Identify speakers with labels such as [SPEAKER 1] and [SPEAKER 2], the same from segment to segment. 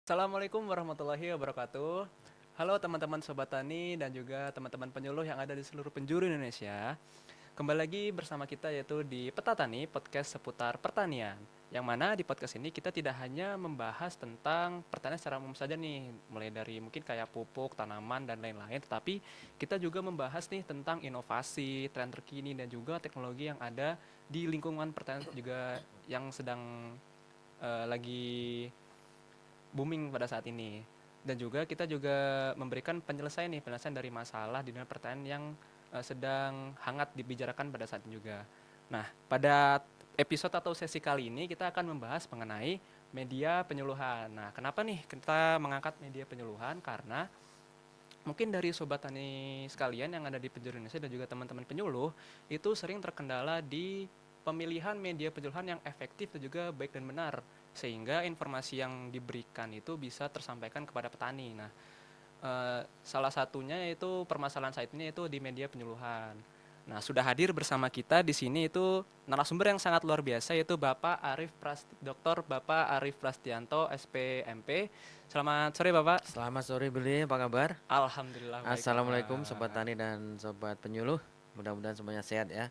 [SPEAKER 1] Assalamualaikum warahmatullahi wabarakatuh. Halo teman-teman Sobat Tani dan juga teman-teman penyuluh yang ada di seluruh penjuru Indonesia. Kembali lagi bersama kita yaitu di Peta Tani, podcast seputar pertanian. Yang mana di podcast ini kita tidak hanya membahas tentang pertanian secara umum saja nih, mulai dari mungkin kayak pupuk, tanaman, dan lain-lain. Tetapi kita juga membahas nih tentang inovasi, tren terkini, dan juga teknologi yang ada di lingkungan pertanian juga yang sedang lagi booming pada saat ini. Dan juga kita juga memberikan penyelesaian dari masalah di dunia pertanian yang sedang hangat dibicarakan pada saat ini juga. Nah, pada episode atau sesi kali ini kita akan membahas mengenai media penyuluhan. Nah, kenapa nih kita mengangkat media penyuluhan? Karena mungkin dari sobat tani sekalian yang ada di penjuru Indonesia dan juga teman-teman penyuluh itu sering terkendala di pemilihan media penyuluhan yang efektif dan juga baik dan benar sehingga informasi yang diberikan itu bisa tersampaikan kepada petani. Nah, salah satunya yaitu permasalahan saat ini itu di media penyuluhan. Nah, sudah hadir bersama kita di sini itu narasumber yang sangat luar biasa yaitu Dr. Bapak Arif Prastianto SPMP. Selamat sore Bapak.
[SPEAKER 2] Selamat sore Billy, apa kabar?
[SPEAKER 1] Alhamdulillah baik
[SPEAKER 2] Assalamualaikum Sobat
[SPEAKER 1] Bapak.
[SPEAKER 2] Tani dan Sobat Penyuluh. Mudah-mudahan semuanya sehat ya.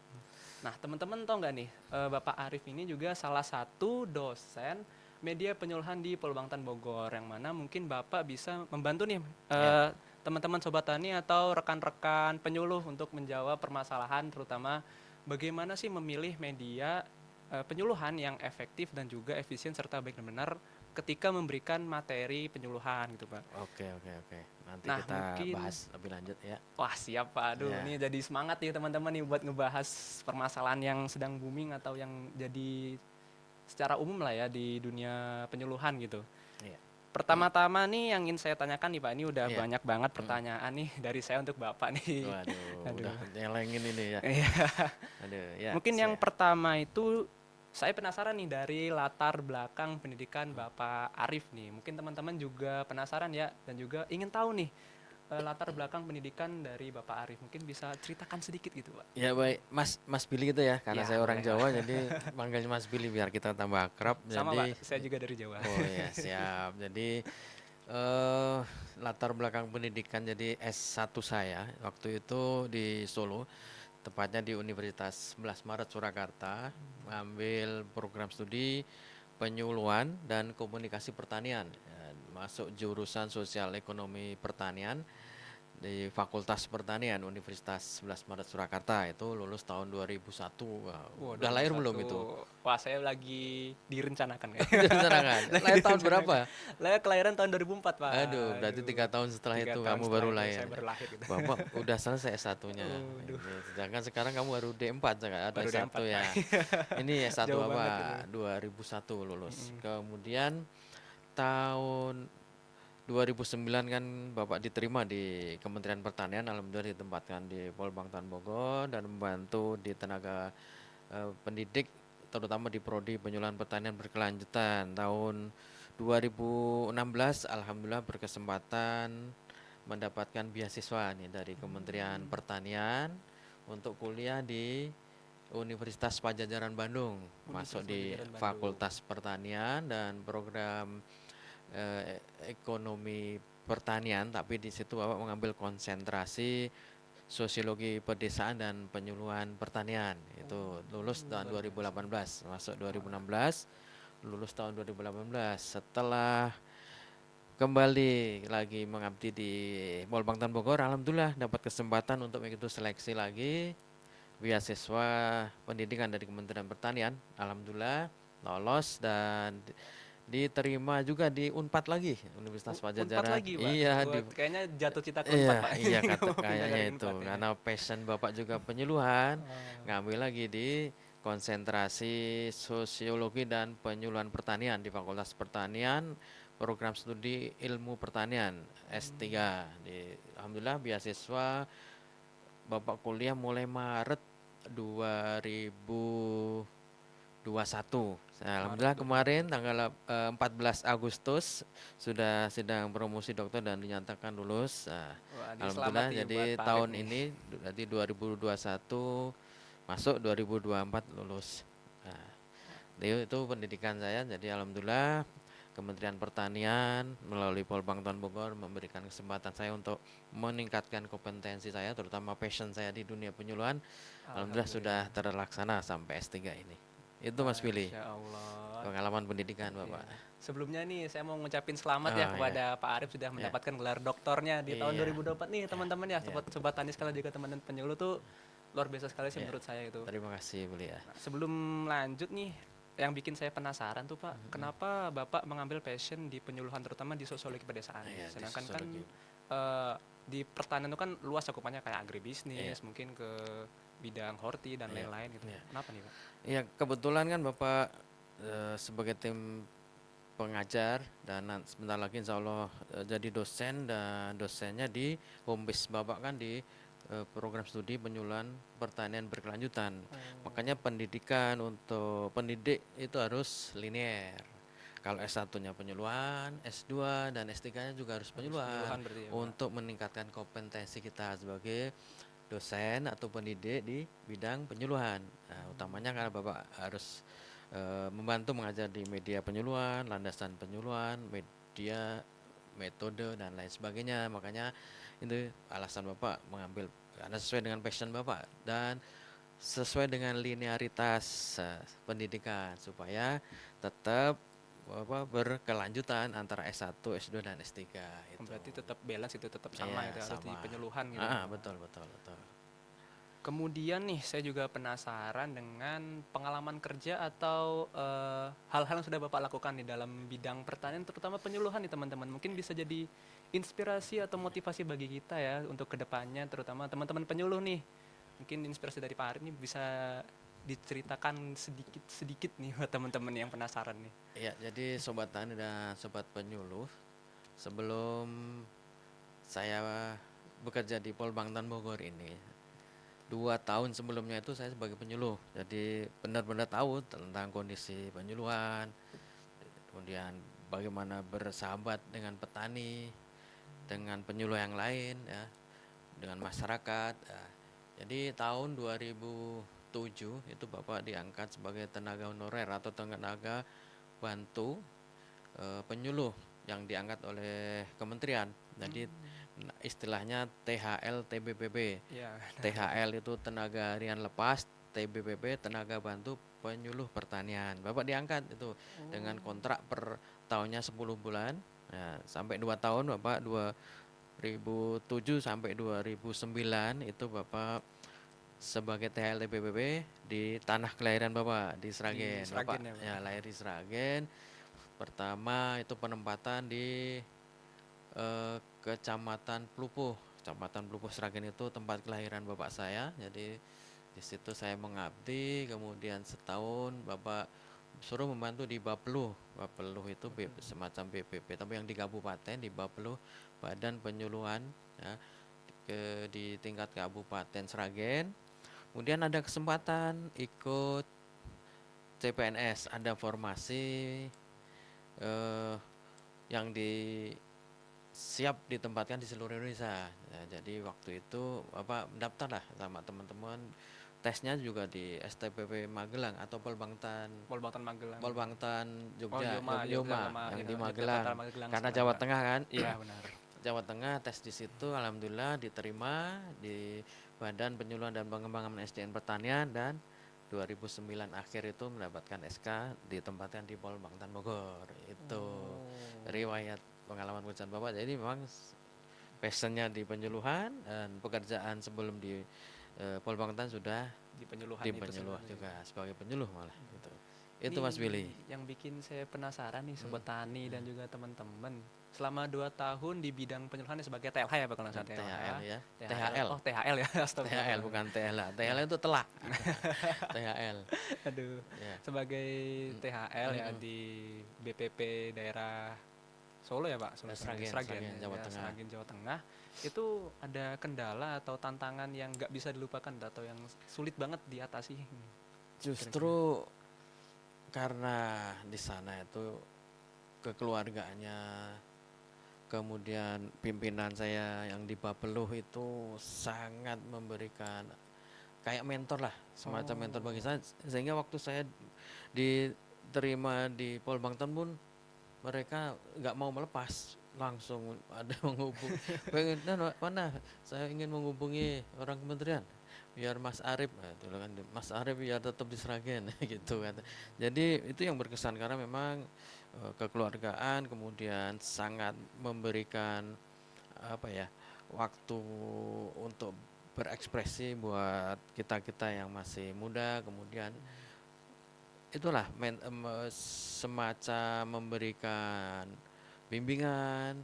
[SPEAKER 1] Nah, teman-teman tahu nggak nih, Bapak Arif ini juga salah satu dosen media penyuluhan di Polbangtan Bogor, yang mana mungkin Bapak bisa membantu nih
[SPEAKER 2] Ya,
[SPEAKER 1] teman-teman Sobat Tani atau rekan-rekan penyuluh untuk menjawab permasalahan terutama bagaimana sih memilih media penyuluhan yang efektif dan juga efisien serta baik dan benar ketika memberikan materi penyuluhan gitu Pak.
[SPEAKER 2] oke. Nanti
[SPEAKER 1] Nah,
[SPEAKER 2] kita
[SPEAKER 1] mungkin
[SPEAKER 2] bahas lebih lanjut ya.
[SPEAKER 1] wah siap Pak, aduh
[SPEAKER 2] Ya,
[SPEAKER 1] ini jadi semangat nih teman-teman nih buat ngebahas permasalahan yang sedang booming atau yang jadi secara umum lah ya di dunia penyuluhan gitu.
[SPEAKER 2] iya,
[SPEAKER 1] Pertama-tama nih yang ingin saya tanyakan nih Pak, ini udah
[SPEAKER 2] iya.
[SPEAKER 1] banyak banget
[SPEAKER 2] Mm.
[SPEAKER 1] pertanyaan nih dari saya untuk Bapak nih.
[SPEAKER 2] Waduh, udah
[SPEAKER 1] Aduh.
[SPEAKER 2] nyelengin ini ya.
[SPEAKER 1] Iya.
[SPEAKER 2] Aduh, ya,
[SPEAKER 1] Mungkin yang pertama itu saya penasaran nih dari latar belakang pendidikan Bapak Arif nih. Mungkin teman-teman juga penasaran ya dan juga ingin tahu nih latar belakang pendidikan dari Bapak Arif. Mungkin bisa ceritakan sedikit gitu, Pak.
[SPEAKER 2] Ya baik, Mas Billy gitu ya, karena
[SPEAKER 1] Ya,
[SPEAKER 2] saya orang
[SPEAKER 1] boleh,
[SPEAKER 2] Jawa
[SPEAKER 1] Pak.
[SPEAKER 2] jadi manggilnya Mas Billy biar kita tambah akrab.
[SPEAKER 1] Sama, Pak.
[SPEAKER 2] Jadi,
[SPEAKER 1] Saya juga dari Jawa.
[SPEAKER 2] oh ya siap. Jadi eh latar belakang pendidikan jadi S1 saya waktu itu di Solo, tepatnya di Universitas 11 Maret Surakarta, mengambil program studi penyuluhan dan komunikasi pertanian. Ya, masuk jurusan sosial ekonomi pertanian di Fakultas Pertanian Universitas 11 Maret Surakarta. Itu lulus tahun 2001. Wah,
[SPEAKER 1] Wah,
[SPEAKER 2] udah lahir belum
[SPEAKER 1] 2001.
[SPEAKER 2] itu?
[SPEAKER 1] Wah, saya lagi direncanakan kayak.
[SPEAKER 2] Direncanakan.
[SPEAKER 1] Lagi
[SPEAKER 2] Lahir tahun
[SPEAKER 1] direncanakan.
[SPEAKER 2] berapa?
[SPEAKER 1] Saya kelahiran tahun 2004, Pak.
[SPEAKER 2] Aduh, berarti 3
[SPEAKER 1] Aduh.
[SPEAKER 2] tahun setelah
[SPEAKER 1] 3
[SPEAKER 2] itu
[SPEAKER 1] tahun
[SPEAKER 2] kamu
[SPEAKER 1] setelah
[SPEAKER 2] baru
[SPEAKER 1] itu
[SPEAKER 2] lahir.
[SPEAKER 1] saya baru lahir gitu.
[SPEAKER 2] Bapak udah selesai S1-nya.
[SPEAKER 1] Aduh,
[SPEAKER 2] Sedangkan sekarang kamu baru D4, ada
[SPEAKER 1] baru
[SPEAKER 2] S1
[SPEAKER 1] D4, Pak.
[SPEAKER 2] ya. Ini S1
[SPEAKER 1] Jauh banget itu.
[SPEAKER 2] Bapak 2001 lulus.
[SPEAKER 1] Mm-mm.
[SPEAKER 2] Kemudian tahun 2009 kan Bapak diterima di Kementerian Pertanian, alhamdulillah ditempatkan di Polbangtan Bogor dan membantu di tenaga pendidik terutama di prodi penyuluhan pertanian berkelanjutan. Tahun 2016 alhamdulillah berkesempatan mendapatkan beasiswa nih dari Kementerian Pertanian untuk kuliah di Universitas Pajajaran Bandung, masuk
[SPEAKER 1] Universitas
[SPEAKER 2] di
[SPEAKER 1] Pajajaran Bandung.
[SPEAKER 2] Fakultas Pertanian dan program ekonomi pertanian, tapi di situ Bapak mengambil konsentrasi sosiologi pedesaan dan penyuluhan pertanian. Itu lulus tahun
[SPEAKER 1] Luar biasa.
[SPEAKER 2] 2018, masuk
[SPEAKER 1] Wah.
[SPEAKER 2] 2016, lulus tahun 2018. Setelah kembali lagi mengabdi di Polbangtan Bogor, alhamdulillah dapat kesempatan untuk mengikuti seleksi lagi beasiswa pendidikan dari Kementerian Pertanian. Alhamdulillah lolos dan diterima juga di Unpad lagi, Universitas
[SPEAKER 1] Unpad
[SPEAKER 2] Pajajaran.
[SPEAKER 1] lagi, Pak.
[SPEAKER 2] Iya di
[SPEAKER 1] Buat kayaknya jatuh cinta ke Unpad,
[SPEAKER 2] iya
[SPEAKER 1] Pak.
[SPEAKER 2] iya
[SPEAKER 1] Ini
[SPEAKER 2] kata
[SPEAKER 1] mau pindah
[SPEAKER 2] kayaknya
[SPEAKER 1] dari
[SPEAKER 2] itu
[SPEAKER 1] Unpad ya.
[SPEAKER 2] karena passion Bapak juga penyuluhan,
[SPEAKER 1] Oh.
[SPEAKER 2] ngambil lagi di konsentrasi sosiologi dan penyuluhan pertanian di Fakultas Pertanian, program studi ilmu pertanian S3. Alhamdulillah beasiswa Bapak kuliah mulai Maret 2021.
[SPEAKER 1] Maret
[SPEAKER 2] Alhamdulillah kemarin
[SPEAKER 1] 2021.
[SPEAKER 2] tanggal 14 Agustus sudah sidang promosi dokter dan dinyatakan lulus.
[SPEAKER 1] Wah, ini selamat
[SPEAKER 2] Alhamdulillah
[SPEAKER 1] nih buat
[SPEAKER 2] jadi
[SPEAKER 1] Pak Arif
[SPEAKER 2] tahun
[SPEAKER 1] nih.
[SPEAKER 2] ini berarti 2021 masuk 2024 lulus. Nah, itu pendidikan saya, jadi alhamdulillah Kementerian Pertanian melalui Polbangtan Bogor memberikan kesempatan saya untuk meningkatkan kompetensi saya, terutama passion saya di dunia penyuluhan. Alhamdulillah sudah
[SPEAKER 1] Alhamdulillah.
[SPEAKER 2] terlaksana sampai S3 ini. Itu Mas Billy,
[SPEAKER 1] Masya Allah.
[SPEAKER 2] pengalaman pendidikan
[SPEAKER 1] Iya.
[SPEAKER 2] Bapak.
[SPEAKER 1] Sebelumnya nih saya mau ngucapin selamat ya
[SPEAKER 2] Oh ya,
[SPEAKER 1] kepada Pak Arif sudah
[SPEAKER 2] ya,
[SPEAKER 1] mendapatkan gelar doktornya di tahun
[SPEAKER 2] iya,
[SPEAKER 1] 2024 nih
[SPEAKER 2] ya,
[SPEAKER 1] teman-teman ya.
[SPEAKER 2] ya,
[SPEAKER 1] Sobat tani sekalian juga teman-teman penyuluh tuh luar biasa sekali sih
[SPEAKER 2] ya.
[SPEAKER 1] menurut saya itu.
[SPEAKER 2] Terima kasih Billy ya.
[SPEAKER 1] Nah, sebelum lanjut nih, yang bikin saya penasaran tuh Pak, kenapa Bapak mengambil passion di penyuluhan terutama di sosiologi pedesaan?
[SPEAKER 2] Iya, di
[SPEAKER 1] Sedangkan kan
[SPEAKER 2] sosiologi.
[SPEAKER 1] di pertanian itu kan luas cakupannya kayak
[SPEAKER 2] Iya,
[SPEAKER 1] agribisnis, mungkin ke bidang horti dan
[SPEAKER 2] iya,
[SPEAKER 1] lain-lain gitu.
[SPEAKER 2] iya.
[SPEAKER 1] Kenapa nih Pak?
[SPEAKER 2] Iya, kebetulan kan Bapak sebagai tim pengajar dan sebentar lagi insya Allah jadi dosen, dan dosennya di home base Bapak kan di program studi penyuluhan pertanian berkelanjutan. Makanya pendidikan untuk pendidik itu harus linear. Kalau S1-nya penyuluhan, S2 dan S3-nya juga harus
[SPEAKER 1] Harus
[SPEAKER 2] penyuluhan
[SPEAKER 1] penyuluhan berarti ya Pak.
[SPEAKER 2] untuk meningkatkan kompetensi kita sebagai dosen atau pendidik di bidang penyuluhan. Nah, utamanya karena Bapak harus membantu mengajar di media penyuluhan, landasan penyuluhan, media, metode dan lain sebagainya. Makanya itu alasan Bapak mengambil karena sesuai dengan passion Bapak dan sesuai dengan linearitas pendidikan supaya tetap berkelanjutan antara S1, S2 dan S3 itu.
[SPEAKER 1] Berarti tetap balance itu tetap sama
[SPEAKER 2] Iya,
[SPEAKER 1] itu harus di
[SPEAKER 2] sama.
[SPEAKER 1] penyuluhan gitu ya Pak.
[SPEAKER 2] Betul, betul, betul.
[SPEAKER 1] Kemudian nih saya juga penasaran dengan pengalaman kerja atau hal-hal yang sudah Bapak lakukan di dalam bidang pertanian terutama penyuluhan nih teman-teman. Mungkin bisa jadi inspirasi atau motivasi bagi kita ya untuk kedepannya terutama teman-teman penyuluh nih. Mungkin inspirasi dari Pak Arif nih bisa diceritakan sedikit-sedikit nih buat teman-teman yang penasaran nih.
[SPEAKER 2] Iya, jadi sobat tani dan sobat penyuluh, sebelum saya bekerja di Polbangtan Bogor ini, 2 tahun sebelumnya itu saya sebagai penyuluh. Jadi benar-benar tahu tentang kondisi penyuluhan, kemudian bagaimana bersahabat dengan petani, dengan penyuluh yang lain, ya, dengan masyarakat. Ya. Jadi tahun 2007 itu Bapak diangkat sebagai tenaga honorer atau tenaga bantu penyuluh yang diangkat oleh kementerian. Jadi istilahnya THL TBPB.
[SPEAKER 1] Iya.
[SPEAKER 2] THL itu tenaga harian lepas, TBPB tenaga bantu penyuluh pertanian. Bapak diangkat itu dengan kontrak per tahunnya 10 bulan. Ya, sampai 2 tahun Bapak 2007 sampai 2009 itu Bapak sebagai THL TBPB di tanah kelahiran Bapak di
[SPEAKER 1] Di
[SPEAKER 2] Sragen. Bapak
[SPEAKER 1] Sragen ya Pak.
[SPEAKER 2] ya lahir di Sragen. Pertama itu penempatan di Kecamatan Plupuh. Kecamatan Plupuh Sragen itu tempat kelahiran bapak saya. Jadi di situ saya mengabdi, kemudian setahun bapak suruh membantu di Bapelu. Bapelu itu semacam BPP, tapi yang di kabupaten di Bapelu, Badan Penyuluhan ya, di tingkat Kabupaten Sragen. Kemudian ada kesempatan ikut CPNS, ada formasi yang siap ditempatkan di seluruh Indonesia. Ya, jadi waktu itu Bapak mendaftar lah sama teman-teman. Tesnya juga di STPP Magelang atau
[SPEAKER 1] Polbangtan Magelang.
[SPEAKER 2] Polbangtan
[SPEAKER 1] Oh,
[SPEAKER 2] Jogja,
[SPEAKER 1] Yoma,
[SPEAKER 2] Yoma
[SPEAKER 1] sama
[SPEAKER 2] yang
[SPEAKER 1] ya,
[SPEAKER 2] di
[SPEAKER 1] Yogyakarta
[SPEAKER 2] Magelang.
[SPEAKER 1] Magelang
[SPEAKER 2] Karena
[SPEAKER 1] sekarang
[SPEAKER 2] Jawa
[SPEAKER 1] Pak.
[SPEAKER 2] Tengah kan.
[SPEAKER 1] Iya benar.
[SPEAKER 2] Jawa Tengah tes di situ alhamdulillah diterima di Badan Penyuluhan dan Pengembangan SDM Pertanian dan 2009 akhir itu mendapatkan SK ditempatkan di Polbangtan Bogor. Itu riwayat pengalaman pekerjaan Bapak. Jadi memang passionnya di penyuluhan dan pekerjaan sebelum di Polbangtan sudah
[SPEAKER 1] Di penyuluhan
[SPEAKER 2] di
[SPEAKER 1] itu
[SPEAKER 2] penyuluh
[SPEAKER 1] sebenarnya.
[SPEAKER 2] juga sebagai penyuluh malah gitu. Itu
[SPEAKER 1] Nih
[SPEAKER 2] Mas Billy.
[SPEAKER 1] yang bikin saya penasaran nih sobat tani dan juga teman-teman. Selama 2 tahun di bidang penyuluhan sebagai TLH ya Pak kalau nggak salah
[SPEAKER 2] THL ya.
[SPEAKER 1] THL. Oh, THL ya.
[SPEAKER 2] THL
[SPEAKER 1] Astagfirullah.
[SPEAKER 2] bukan THL. THL itu telak. THL.
[SPEAKER 1] Aduh.
[SPEAKER 2] Ya.
[SPEAKER 1] Sebagai THL ya di BPP daerah Solo ya Pak,
[SPEAKER 2] Sragen,
[SPEAKER 1] Sragen,
[SPEAKER 2] Jawa
[SPEAKER 1] ya,
[SPEAKER 2] Tengah.
[SPEAKER 1] Sragen Jawa Tengah. Itu ada kendala atau tantangan yang nggak bisa dilupakan atau yang sulit banget diatasi?
[SPEAKER 2] Justru karena di sana itu kekeluargaannya, kemudian pimpinan saya yang di Bapeluh itu sangat memberikan kayak mentor lah, semacam mentor bagi saya, sehingga waktu saya diterima di Polbangtan pun mereka nggak mau melepas, langsung ada menghubung, pengen mana saya ingin menghubungi orang kementerian biar Mas Arief, nah, itu kan Mas Arief biar tetap di Sragen gitu kan. Jadi itu yang berkesan karena memang kekeluargaan, kemudian sangat memberikan apa ya, waktu untuk berekspresi buat kita-kita yang masih muda, kemudian itulah semacam memberikan bimbingan,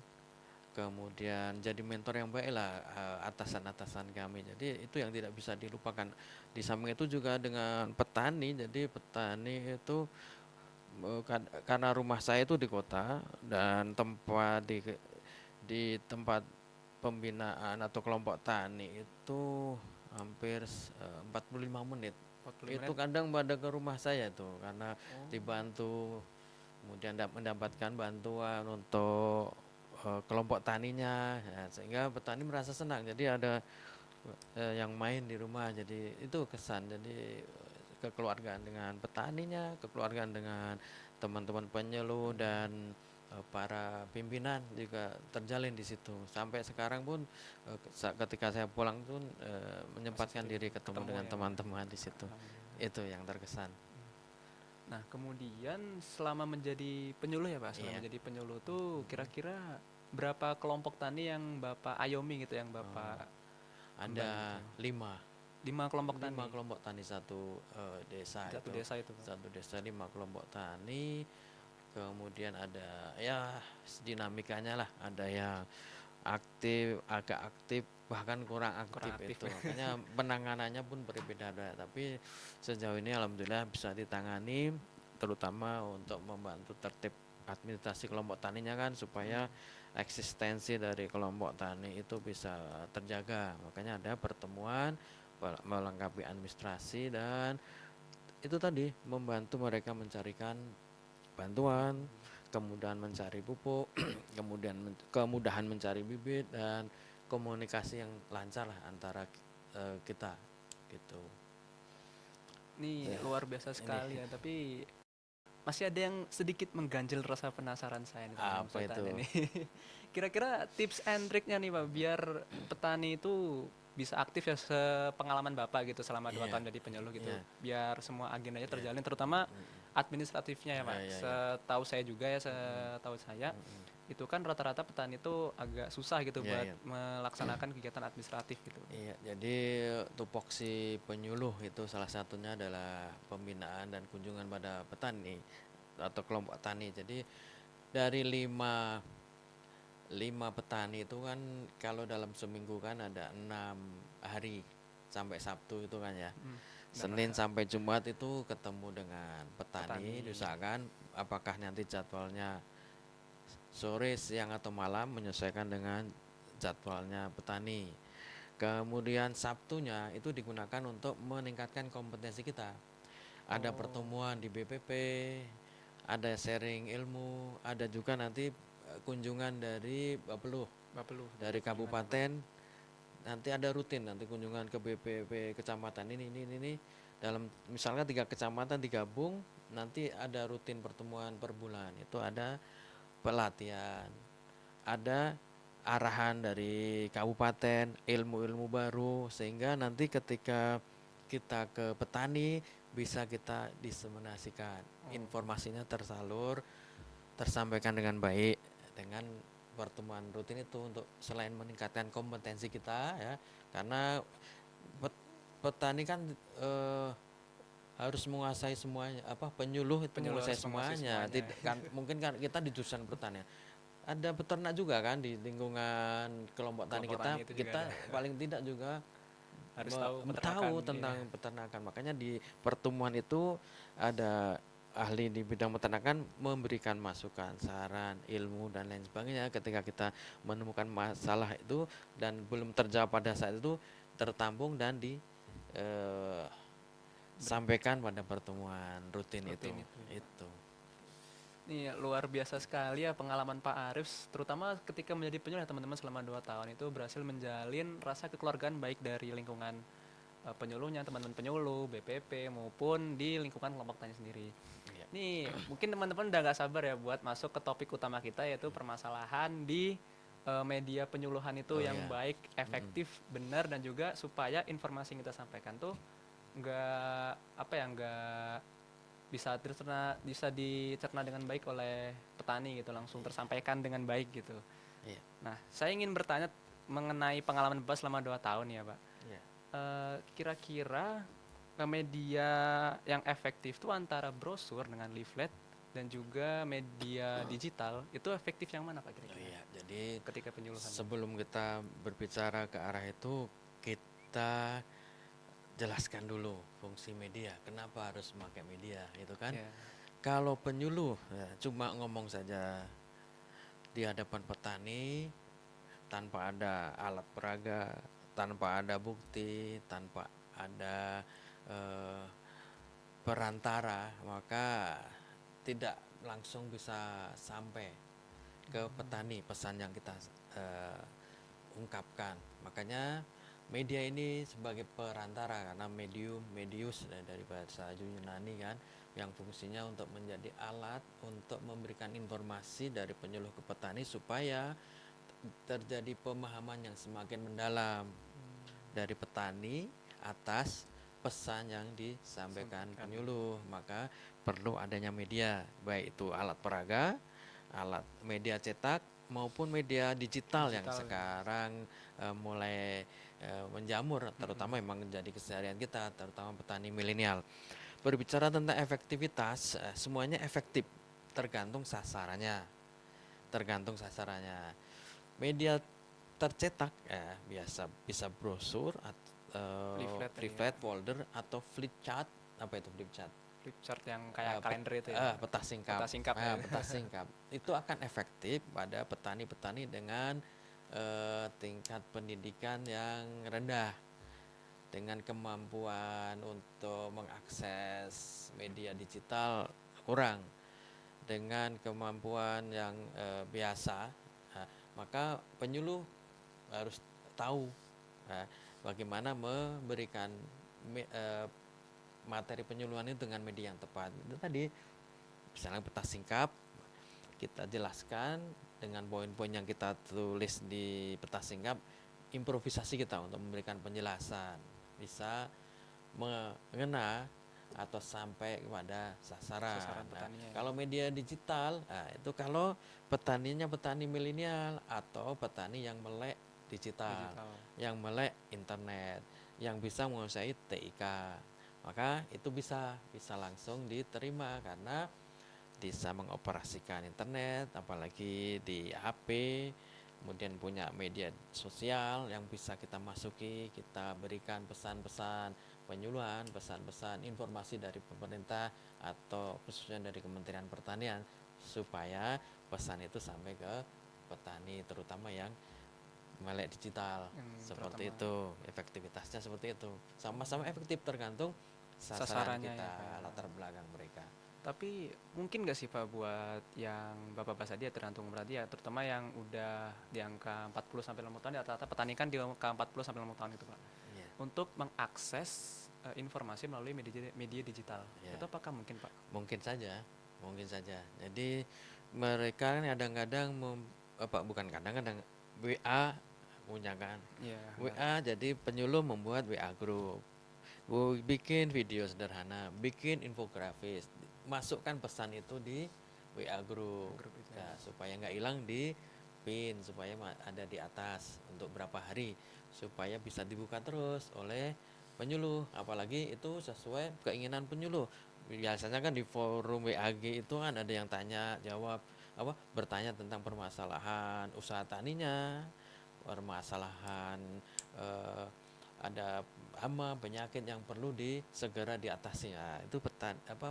[SPEAKER 2] kemudian jadi mentor yang baik lah atasan-atasan kami. Jadi itu yang tidak bisa dilupakan. Di samping itu juga dengan petani, jadi petani itu karena rumah saya itu di kota dan tempat di tempat pembinaan atau kelompok tani itu hampir 45 menit.
[SPEAKER 1] 45
[SPEAKER 2] Itu
[SPEAKER 1] menit.
[SPEAKER 2] kadang pada ke rumah saya tuh karena
[SPEAKER 1] Oh.
[SPEAKER 2] dibantu, kemudian mendapatkan bantuan untuk kelompok taninya, ya, sehingga petani merasa senang. Jadi ada yang main di rumah. Jadi itu kesan. Jadi kekeluargaan dengan petaninya, kekeluargaan dengan teman-teman penyuluh dan para pimpinan juga terjalin di situ. Sampai sekarang pun ketika saya pulang pun menyempatkan
[SPEAKER 1] Masih
[SPEAKER 2] diri ketemu
[SPEAKER 1] ketemu
[SPEAKER 2] dengan
[SPEAKER 1] ya Pak.
[SPEAKER 2] teman-teman di situ.
[SPEAKER 1] Alhamdulillah.
[SPEAKER 2] Itu yang terkesan.
[SPEAKER 1] Nah, kemudian selama menjadi penyuluh ya Pak, selama
[SPEAKER 2] Iya.
[SPEAKER 1] menjadi penyuluh tuh kira-kira berapa kelompok tani yang Bapak ayomi gitu, yang
[SPEAKER 2] Oh,
[SPEAKER 1] Bapak kembang gitu?
[SPEAKER 2] ada 5
[SPEAKER 1] 5 kelompok
[SPEAKER 2] 5
[SPEAKER 1] tani
[SPEAKER 2] kelompok tani satu desa
[SPEAKER 1] di satu
[SPEAKER 2] itu.
[SPEAKER 1] desa itu Pak.
[SPEAKER 2] Satu desa 5 kelompok tani. Kemudian ada ya dinamikanya lah, ada yang aktif, agak aktif, bahkan kurang
[SPEAKER 1] Kurang
[SPEAKER 2] aktif
[SPEAKER 1] aktif.
[SPEAKER 2] itu. Makanya penanganannya pun berbeda. Tapi sejauh ini alhamdulillah bisa ditangani, terutama untuk membantu tertib administrasi kelompok taninya kan, supaya eksistensi dari kelompok tani itu bisa terjaga. Makanya ada pertemuan melengkapi administrasi dan itu tadi membantu mereka mencarikan bantuan, kemudian mencari pupuk, kemudian kemudahan mencari bibit dan komunikasi yang lancar lah antara kita gitu.
[SPEAKER 1] Ini
[SPEAKER 2] Ya,
[SPEAKER 1] luar biasa
[SPEAKER 2] ini
[SPEAKER 1] sekali ya, tapi masih ada yang sedikit mengganjal rasa penasaran saya nih teman-teman
[SPEAKER 2] apa itu?
[SPEAKER 1] petani nih. Kira-kira tips and triknya nih Pak, biar petani itu bisa aktif ya sepengalaman Bapak gitu selama 2
[SPEAKER 2] Iya,
[SPEAKER 1] tahun jadi penyuluh gitu.
[SPEAKER 2] iya,
[SPEAKER 1] Biar semua agendanya
[SPEAKER 2] iya.
[SPEAKER 1] terjalin, terutama
[SPEAKER 2] Mm,
[SPEAKER 1] administratifnya ya
[SPEAKER 2] ya,
[SPEAKER 1] Pak.
[SPEAKER 2] ya, ya.
[SPEAKER 1] Setahu saya juga ya,
[SPEAKER 2] Mm,
[SPEAKER 1] setahu saya
[SPEAKER 2] mm,
[SPEAKER 1] itu kan rata-rata petani itu agak susah gitu
[SPEAKER 2] ya,
[SPEAKER 1] buat
[SPEAKER 2] ya.
[SPEAKER 1] melaksanakan kegiatan administratif gitu.
[SPEAKER 2] Iya, jadi tupoksi penyuluh itu salah satunya adalah pembinaan dan kunjungan pada petani atau kelompok tani. Jadi dari lima petani itu kan kalau dalam seminggu kan ada 6 hari sampai Sabtu itu kan ya.
[SPEAKER 1] Hmm,
[SPEAKER 2] Senin
[SPEAKER 1] benar.
[SPEAKER 2] sampai Jumat itu ketemu dengan petani,
[SPEAKER 1] Petani.
[SPEAKER 2] diusahakan apakah nanti jadwalnya sore, siang atau malam menyesuaikan dengan jadwalnya petani. Kemudian Sabtunya itu digunakan untuk meningkatkan kompetensi kita. Ada
[SPEAKER 1] Oh,
[SPEAKER 2] pertemuan di BPP, ada sharing ilmu, ada juga nanti kunjungan dari Bapeluh,
[SPEAKER 1] Bapeluh
[SPEAKER 2] dari
[SPEAKER 1] dari kunjungannya Pak.
[SPEAKER 2] kabupaten. Nanti ada rutin nanti kunjungan ke BPP kecamatan ini. Dalam misalnya 3 kecamatan digabung, nanti ada rutin pertemuan per bulan. Itu ada pelatihan, ada arahan dari kabupaten, ilmu-ilmu baru, sehingga nanti ketika kita ke petani bisa kita diseminasikan,
[SPEAKER 1] Oh,
[SPEAKER 2] informasinya tersalur, tersampaikan dengan baik dengan pertemuan rutin itu untuk selain meningkatkan kompetensi kita ya, karena petani kan eh, harus menguasai semuanya, apa penyuluh itu
[SPEAKER 1] penyuluh
[SPEAKER 2] menguasai
[SPEAKER 1] harus menguasai
[SPEAKER 2] semuanya.
[SPEAKER 1] semuanya.
[SPEAKER 2] Tidak kan mungkin kan kita di jurusan pertanian ada peternak juga kan di lingkungan kelompok tani
[SPEAKER 1] Kelompok
[SPEAKER 2] kita,
[SPEAKER 1] tani itu juga ada.
[SPEAKER 2] paling tidak juga
[SPEAKER 1] Harus tahu peternakan
[SPEAKER 2] tahu
[SPEAKER 1] mungkin ya.
[SPEAKER 2] tentang peternakan. Makanya di pertemuan itu ada ahli di bidang peternakan memberikan masukan, saran, ilmu dan lain sebagainya. Ketika kita menemukan masalah itu dan belum terjawab pada saat itu, tertampung dan disampaikan pada pertemuan rutin itu.
[SPEAKER 1] Rutin itu ya Pak.
[SPEAKER 2] Itu.
[SPEAKER 1] Ini luar biasa sekali ya pengalaman Pak Arif, terutama ketika menjadi penyuluh ya teman-teman selama 2 tahun itu berhasil menjalin rasa kekeluargaan baik dari lingkungan penyuluhnya, teman-teman penyuluh, BPP maupun di lingkungan kelompok tani sendiri.
[SPEAKER 2] Iya.
[SPEAKER 1] Nih, mungkin teman-teman udah nggak sabar ya buat masuk ke topik utama kita, yaitu permasalahan di media penyuluhan itu
[SPEAKER 2] Oh
[SPEAKER 1] yang
[SPEAKER 2] ya.
[SPEAKER 1] baik,
[SPEAKER 2] Mm-mm.
[SPEAKER 1] efektif, benar, dan juga supaya informasi yang kita sampaikan tuh nggak apa ya, nggak bisa dicerna dengan baik oleh petani gitu, langsung
[SPEAKER 2] Iya.
[SPEAKER 1] tersampaikan dengan baik gitu.
[SPEAKER 2] Iya.
[SPEAKER 1] Nah, saya ingin bertanya mengenai pengalaman Bapak selama 2 tahun ya, Pak.
[SPEAKER 2] Iya.
[SPEAKER 1] Kira-kira media yang efektif tuh antara brosur dengan leaflet dan juga media digital, itu efektif yang mana, Pak,
[SPEAKER 2] Oh
[SPEAKER 1] kira-kira
[SPEAKER 2] iya. Jadi
[SPEAKER 1] ketika penyuluhan?
[SPEAKER 2] sebelum kita berbicara ke arah itu, kita jelaskan dulu fungsi media. Kenapa harus memakai media, itu kan?
[SPEAKER 1] Ya,
[SPEAKER 2] Kalau penyuluh ya, cuma ngomong saja di hadapan petani tanpa ada alat peraga, tanpa ada bukti, tanpa ada eh, perantara, maka tidak langsung bisa sampai ke petani pesan yang kita eh, ungkapkan. Makanya media ini sebagai perantara, karena medius dari bahasa Yunani kan, yang fungsinya untuk menjadi alat untuk memberikan informasi dari penyuluh ke petani supaya terjadi pemahaman yang semakin mendalam dari petani atas pesan yang disampaikan
[SPEAKER 1] sampaikan.
[SPEAKER 2] penyuluh. Maka perlu adanya media, baik itu alat peraga, alat media cetak maupun media digital yang
[SPEAKER 1] Digital ya.
[SPEAKER 2] sekarang mulai menjamur, terutama
[SPEAKER 1] Mm-mm.
[SPEAKER 2] memang menjadi keseharian kita, terutama petani milenial. Berbicara tentang efektivitas, semuanya efektif, tergantung sasarannya, tergantung sasarannya. Media tercetak biasa bisa brosur atau
[SPEAKER 1] Leaflet tadi ya.
[SPEAKER 2] leaflet, folder atau flip chart. Apa itu flip chart?
[SPEAKER 1] Flip chart yang kayak kalender itu ya.
[SPEAKER 2] Peta singkap.
[SPEAKER 1] Peta singkap ya.
[SPEAKER 2] Peta singkap itu akan efektif pada petani-petani dengan tingkat pendidikan yang rendah, dengan kemampuan untuk mengakses media digital kurang, dengan kemampuan yang biasa. Nah, maka penyuluh harus tahu nah, bagaimana memberikan materi penyuluhan itu dengan media yang tepat. Itu tadi misalnya peta singkap, kita jelaskan dengan poin-poin yang kita tulis di peta singkap, improvisasi kita untuk memberikan penjelasan bisa mengena atau sampai kepada sasaran.
[SPEAKER 1] Sasaran
[SPEAKER 2] Nah,
[SPEAKER 1] petaninya ya.
[SPEAKER 2] kalau media digital, nah itu kalau petaninya petani milenial atau petani yang melek digital,
[SPEAKER 1] Digital.
[SPEAKER 2] yang melek internet, yang bisa menguasai TIK, maka itu bisa langsung diterima karena bisa mengoperasikan internet, apalagi di HP, kemudian punya media sosial yang bisa kita masuki, kita berikan pesan-pesan penyuluhan, pesan-pesan informasi dari pemerintah atau khususnya dari Kementerian Pertanian supaya pesan itu sampai ke petani, terutama yang melek digital. Seperti
[SPEAKER 1] Terutama
[SPEAKER 2] itu, efektivitasnya seperti itu. Sama-sama efektif tergantung sasaran
[SPEAKER 1] sasarannya ya,
[SPEAKER 2] kita,
[SPEAKER 1] Pak ya.
[SPEAKER 2] latar belakang mereka.
[SPEAKER 1] Tapi mungkin nggak sih Pak buat yang Bapak bahas tadi ya, tergantung berarti ya, terutama yang udah di angka 40 sampai 50 tahun, ya rata-rata petani kan di angka 40 sampai 50 tahun itu Pak.
[SPEAKER 2] Iya.
[SPEAKER 1] Untuk mengakses informasi melalui media digital.
[SPEAKER 2] Ya,
[SPEAKER 1] Itu apakah mungkin Pak?
[SPEAKER 2] mungkin saja, mungkin saja. Jadi mereka kan kadang-kadang bukan kadang-kadang WA punya kan.
[SPEAKER 1] Iya, benar.
[SPEAKER 2] WA jadi penyuluh membuat WA group. Bikin video sederhana, bikin infografis, masukkan pesan itu di WA group.
[SPEAKER 1] Grup itu ya.
[SPEAKER 2] Ya, supaya nggak hilang di pin, supaya ada di atas untuk berapa hari, supaya bisa dibuka terus oleh penyuluh. Apalagi itu sesuai keinginan penyuluh. Biasanya kan di forum WAG itu kan ada yang tanya jawab, bertanya tentang permasalahan usaha taninya, permasalahan eh, ada hama penyakit yang perlu segera diatasi. Nah, itu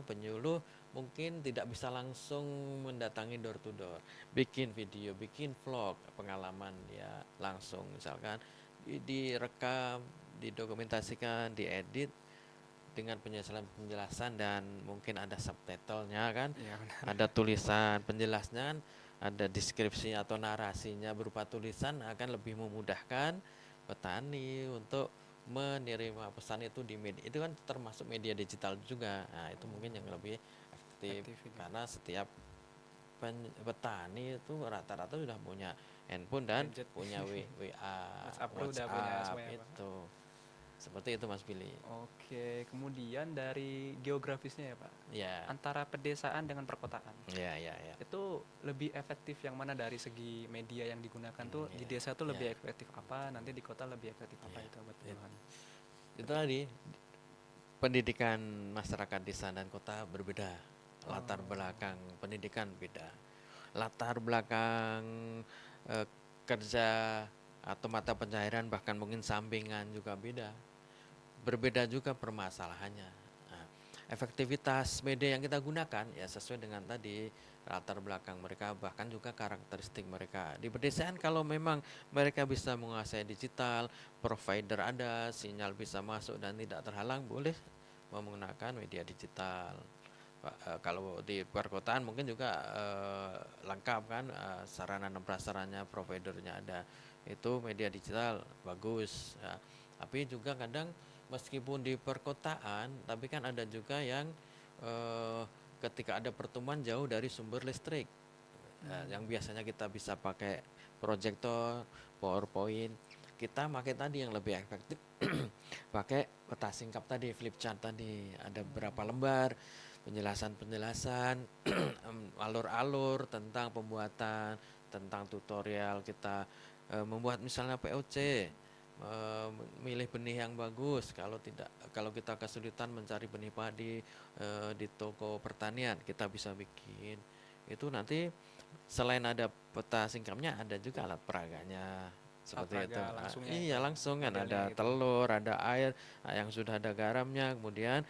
[SPEAKER 2] penyuluh mungkin tidak bisa langsung mendatangi door to door, bikin video, bikin vlog pengalaman dia langsung, misalkan direkam, didokumentasikan, diedit dengan penjelasan dan mungkin ada subtitlenya kan,
[SPEAKER 1] Iya, benar.
[SPEAKER 2] ada tulisan penjelasnya, ada deskripsi atau narasinya berupa tulisan, akan lebih memudahkan petani untuk menerima pesan itu di media itu kan termasuk media digital juga. Nah, itu mungkin yang lebih efektif
[SPEAKER 1] Efektif ini.
[SPEAKER 2] karena setiap petani itu rata-rata sudah punya handphone dan
[SPEAKER 1] Gadget.
[SPEAKER 2] punya WA,
[SPEAKER 1] WhatsApp Pro udah punya
[SPEAKER 2] WhatsApp
[SPEAKER 1] semuanya, Pak.
[SPEAKER 2] itu. Seperti itu Mas Billy.
[SPEAKER 1] Oke, kemudian dari geografisnya ya, Pak.
[SPEAKER 2] Ya,
[SPEAKER 1] Antara pedesaan dengan perkotaan.
[SPEAKER 2] ya, ya, ya.
[SPEAKER 1] Itu lebih efektif yang mana dari segi media yang digunakan tuh di
[SPEAKER 2] Ya,
[SPEAKER 1] desa tuh
[SPEAKER 2] ya,
[SPEAKER 1] lebih efektif apa, nanti di kota lebih efektif apa
[SPEAKER 2] ya.
[SPEAKER 1] itu buat penyuluhan.
[SPEAKER 2] Itu tadi pendidikan masyarakat desa dan kota berbeda. Latar
[SPEAKER 1] Oh,
[SPEAKER 2] belakang pendidikan beda. Latar belakang eh, kerja atau mata pencaharian bahkan mungkin sampingan juga beda. Berbeda juga permasalahannya. Nah, efektivitas media yang kita gunakan ya sesuai dengan tadi latar belakang mereka bahkan juga karakteristik mereka. Di pedesaan kalau memang mereka bisa menguasai digital, provider ada, sinyal bisa masuk dan tidak terhalang, boleh menggunakan media digital. Kalau di perkotaan mungkin juga lengkap kan, sarana dan prasarannya, providernya ada. Itu media digital bagus ya. Tapi juga kadang meskipun di perkotaan, tapi kan ada juga yang eh, ketika ada pertemuan jauh dari sumber listrik, yang biasanya kita bisa pakai proyektor, PowerPoint, kita pakai tadi yang lebih efektif, pakai peta singkap tadi, flip chart tadi, ada berapa lembar, penjelasan-penjelasan, alur-alur tentang pembuatan, tentang tutorial kita membuat misalnya POC, milih benih yang bagus. Kalau kita kesulitan mencari benih padi di toko pertanian, kita bisa bikin. Itu nanti selain ada peta singkapnya, ada juga alat peraganya.
[SPEAKER 1] alat
[SPEAKER 2] Seperti itu.
[SPEAKER 1] peraga langsungnya ya,
[SPEAKER 2] Iya
[SPEAKER 1] Pak,
[SPEAKER 2] langsung kan
[SPEAKER 1] modelnya
[SPEAKER 2] ada
[SPEAKER 1] gitu.
[SPEAKER 2] telur, ada air yang sudah ada garamnya, kemudian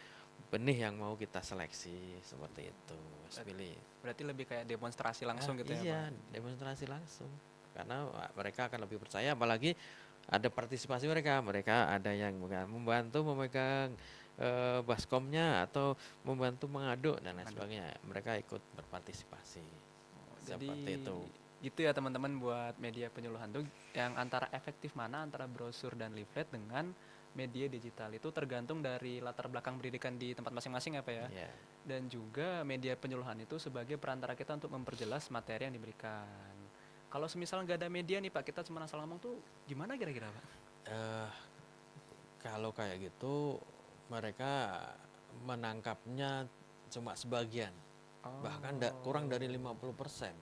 [SPEAKER 2] benih yang mau kita seleksi seperti itu, Mas Billy.
[SPEAKER 1] Berarti lebih kayak demonstrasi langsung gitu ya, Pak.
[SPEAKER 2] Iya, demonstrasi langsung. Karena mereka akan lebih percaya, apalagi ada partisipasi mereka. Mereka ada yang membantu memegang baskomnya atau membantu mengaduk dan lain
[SPEAKER 1] Aduh.
[SPEAKER 2] sebagainya. Mereka ikut berpartisipasi.
[SPEAKER 1] Jadi
[SPEAKER 2] Seperti itu.
[SPEAKER 1] gitu ya teman-teman buat media penyuluhan tuh yang antara efektif mana antara brosur dan leaflet dengan media digital itu tergantung dari latar belakang pendidikan di tempat masing-masing apa ya.
[SPEAKER 2] Ya.
[SPEAKER 1] Dan juga media penyuluhan itu sebagai perantara kita untuk memperjelas materi yang diberikan. Kalau semisal nggak ada media nih Pak, kita cuma asal ngomong tuh gimana kira-kira Pak?
[SPEAKER 2] Eh, Kalau kayak gitu mereka menangkapnya cuma sebagian, bahkan kurang dari
[SPEAKER 1] Oh,
[SPEAKER 2] 50%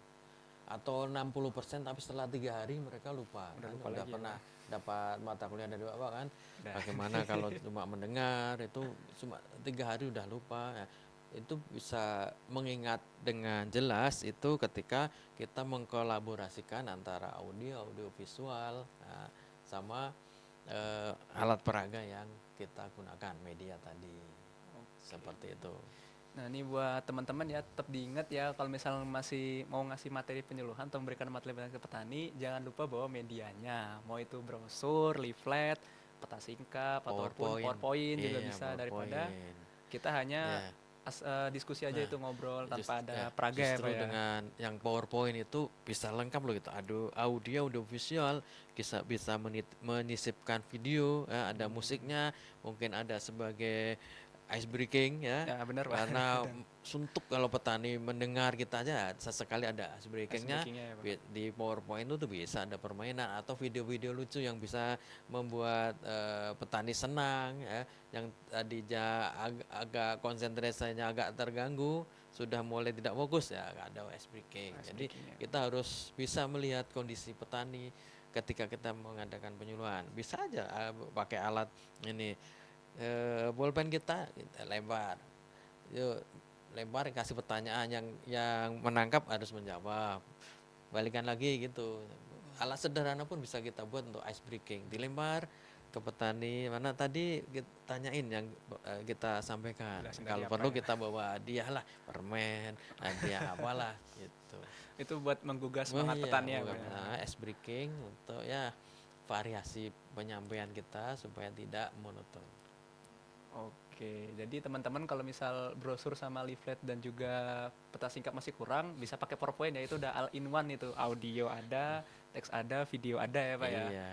[SPEAKER 2] atau 60%, tapi setelah 3 hari mereka lupa
[SPEAKER 1] udah
[SPEAKER 2] kan,
[SPEAKER 1] lupa
[SPEAKER 2] udah
[SPEAKER 1] lagi ya
[SPEAKER 2] pernah
[SPEAKER 1] Pak.
[SPEAKER 2] dapat mata kuliah dari bapak kan,
[SPEAKER 1] Udah.
[SPEAKER 2] bagaimana kalau cuma mendengar itu cuma 3 hari udah lupa ya. Itu bisa mengingat dengan jelas itu ketika kita mengkolaborasikan antara audio visual, nah, sama alat peraga yang kita gunakan media tadi, seperti itu.
[SPEAKER 1] Nah ini buat teman-teman ya tetap diingat ya kalau misalnya masih mau ngasih materi penyuluhan atau memberikan materi ke petani jangan lupa bawa medianya mau itu brosur, leaflet, peta singkap ataupun
[SPEAKER 2] PowerPoint,
[SPEAKER 1] PowerPoint juga
[SPEAKER 2] iya
[SPEAKER 1] bisa daripada
[SPEAKER 2] PowerPoint,
[SPEAKER 1] kita hanya
[SPEAKER 2] ya.
[SPEAKER 1] diskusi aja
[SPEAKER 2] Nah,
[SPEAKER 1] itu ngobrol tanpa
[SPEAKER 2] ya,
[SPEAKER 1] ada peraga ya Pak
[SPEAKER 2] justru
[SPEAKER 1] ya.
[SPEAKER 2] dengan yang PowerPoint itu bisa lengkap loh gitu. Audio visual, bisa menyisipkan video, ya, ada musiknya, mungkin ada sebagai ice breaking ya.
[SPEAKER 1] Ya benar Pak.
[SPEAKER 2] Karena
[SPEAKER 1] Dan
[SPEAKER 2] suntuk kalau petani mendengar kita aja, sesekali ada ice
[SPEAKER 1] ice
[SPEAKER 2] breakingnya.
[SPEAKER 1] breakingnya ya Pak.
[SPEAKER 2] Di PowerPoint itu tuh bisa ada permainan atau video-video lucu yang bisa membuat petani senang ya, yang tadinya agak konsentrasinya agak terganggu, sudah mulai tidak fokus ya ada ice breaking.
[SPEAKER 1] Ice
[SPEAKER 2] Jadi
[SPEAKER 1] breakingnya.
[SPEAKER 2] kita harus bisa melihat kondisi petani ketika kita mengadakan penyuluhan. Bisa aja pakai alat ini, pulpen kita lempar, yuk lempar, kasih pertanyaan, yang menangkap harus menjawab, balikan lagi gitu. Alat sederhana pun bisa kita buat untuk ice breaking, dilempar ke petani mana tadi, kita tanyain yang kita sampaikan.
[SPEAKER 1] Jelasin tadi
[SPEAKER 2] Kalau
[SPEAKER 1] apa
[SPEAKER 2] perlu
[SPEAKER 1] ya.
[SPEAKER 2] kita bawa hadiah lah, permen, hadiah apalah gitu.
[SPEAKER 1] Itu buat menggugah
[SPEAKER 2] Wah
[SPEAKER 1] semangat
[SPEAKER 2] iya,
[SPEAKER 1] petani ya Pak
[SPEAKER 2] bukan
[SPEAKER 1] ya.
[SPEAKER 2] ice breaking untuk ya variasi penyampaian kita supaya tidak monoton.
[SPEAKER 1] Oke, jadi teman-teman kalau misal brosur sama leaflet dan juga peta singkap masih kurang, bisa pakai PowerPoint ya itu udah all in one itu, audio ada, teks ada, video ada ya Pak ya.
[SPEAKER 2] Iya.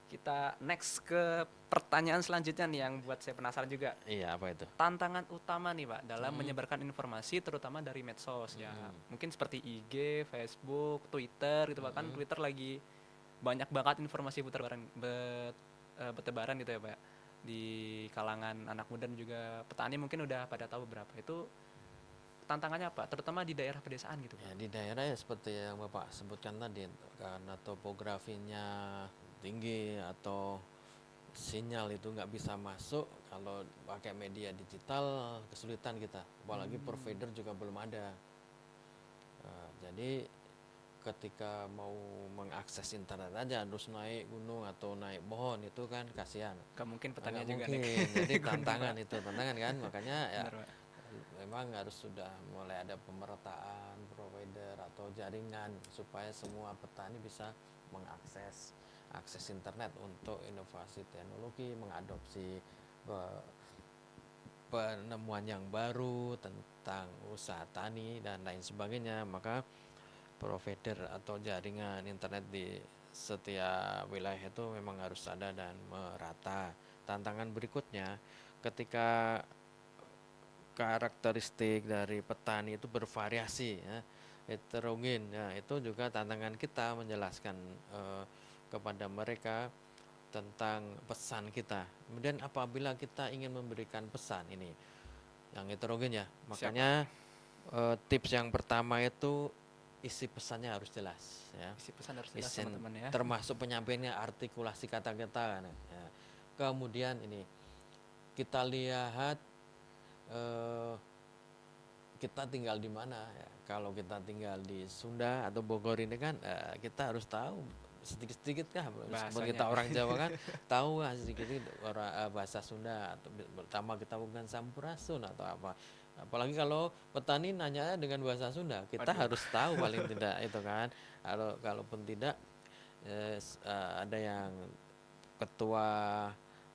[SPEAKER 1] Kita next ke pertanyaan selanjutnya nih yang buat saya penasaran juga.
[SPEAKER 2] Iya, apa itu?
[SPEAKER 1] Tantangan utama nih Pak dalam
[SPEAKER 2] Mm,
[SPEAKER 1] menyebarkan informasi terutama dari medsos ya.
[SPEAKER 2] mm,
[SPEAKER 1] Mungkin seperti IG, Facebook, Twitter gitu, bahkan
[SPEAKER 2] mm.
[SPEAKER 1] Twitter lagi banyak banget informasi bertebaran gitu ya Pak. Di kalangan anak muda dan juga petani mungkin udah pada tahu beberapa. Itu tantangannya apa? Terutama di daerah pedesaan gitu
[SPEAKER 2] Ya,
[SPEAKER 1] Pak.
[SPEAKER 2] di daerah ya seperti yang Bapak sebutkan tadi, karena topografinya tinggi atau sinyal itu nggak bisa masuk, kalau pakai media digital kesulitan kita, apalagi
[SPEAKER 1] Hmm,
[SPEAKER 2] provider juga belum ada. Jadi ketika mau mengakses internet aja harus naik gunung atau naik pohon, itu kan kasihan.
[SPEAKER 1] gak mungkin
[SPEAKER 2] Nggak
[SPEAKER 1] petani juga naik
[SPEAKER 2] mungkin, jadi
[SPEAKER 1] gunung
[SPEAKER 2] tantangan
[SPEAKER 1] Pak.
[SPEAKER 2] itu, tantangan kan, makanya ya
[SPEAKER 1] Bener Pak.
[SPEAKER 2] memang harus sudah mulai ada pemerataan provider atau jaringan supaya semua petani bisa akses internet untuk inovasi teknologi, mengadopsi penemuan yang baru tentang usaha tani dan lain sebagainya. Maka provider atau jaringan internet di setiap wilayah itu memang harus ada dan merata. Tantangan berikutnya, ketika karakteristik dari petani itu bervariasi ya, heterogen ya, itu juga tantangan kita menjelaskan kepada mereka tentang pesan kita. Kemudian apabila kita ingin memberikan pesan ini yang heterogen ya,
[SPEAKER 1] Siapa?
[SPEAKER 2] makanya tips yang pertama itu isi pesannya harus jelas ya.
[SPEAKER 1] Isi pesan harus jelas
[SPEAKER 2] Isi
[SPEAKER 1] teman-teman ya.
[SPEAKER 2] termasuk penyampaiannya, artikulasi kata-kata kan, ya. Kemudian ini kita lihat eh, kita tinggal di mana ya. Kalau kita tinggal di Sunda atau Bogor ini kan kita harus tahu sedikit-sedikit kah, meskipun
[SPEAKER 1] Bahasanya.
[SPEAKER 2] kita orang Jawa kan tahu lah sedikit bahasa Sunda, atau pertama kita bukan sampurasun atau apa. Apalagi kalau petani nanya dengan bahasa Sunda, kita
[SPEAKER 1] Waduh,
[SPEAKER 2] harus tahu paling tidak itu kan. Kalaupun tidak ada yang ketua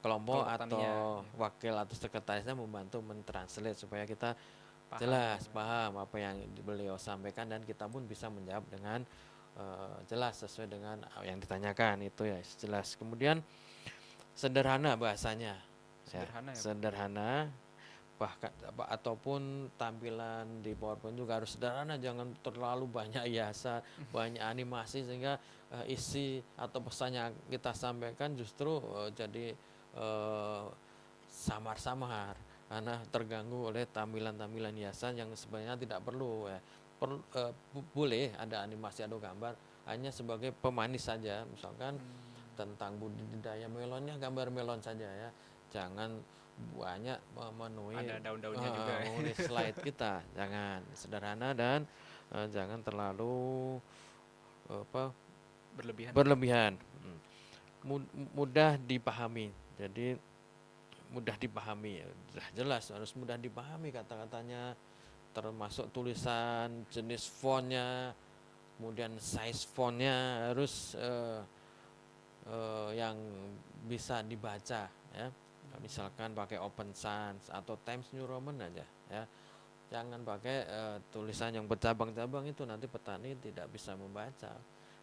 [SPEAKER 2] kelompok
[SPEAKER 1] kelompok tani ya.
[SPEAKER 2] atau wakil atau sekretarisnya membantu mentranslate supaya kita
[SPEAKER 1] Paham ya.
[SPEAKER 2] jelas paham apa yang beliau sampaikan dan kita pun bisa menjawab dengan jelas sesuai dengan yang ditanyakan itu ya jelas. Kemudian sederhana bahasanya ya,
[SPEAKER 1] Sederhana ya, Pak.
[SPEAKER 2] sederhana, bahkan ataupun tampilan di PowerPoint juga harus sederhana, jangan terlalu banyak hiasan, banyak animasi sehingga isi atau pesan yang kita sampaikan justru jadi eh, samar-samar karena terganggu oleh tampilan-tampilan hiasan yang sebenarnya tidak perlu ya. Boleh ada animasi atau gambar hanya sebagai pemanis saja, misalkan tentang budidaya melonnya gambar melon saja ya, jangan banyak memenuhi
[SPEAKER 1] Ada daun-daunnya juga ya.
[SPEAKER 2] memenuhi slide kita, jangan sederhana dan jangan terlalu apa
[SPEAKER 1] Berlebihan ya, Pak.
[SPEAKER 2] berlebihan. Mudah dipahami, jadi mudah dipahami ya, sudah jelas harus mudah dipahami kata-katanya, termasuk tulisan, jenis fontnya, kemudian size fontnya harus yang bisa dibaca ya. Misalkan pakai Open Sans atau Times New Roman aja ya, jangan pakai tulisan yang bercabang-cabang, itu nanti petani tidak bisa membaca,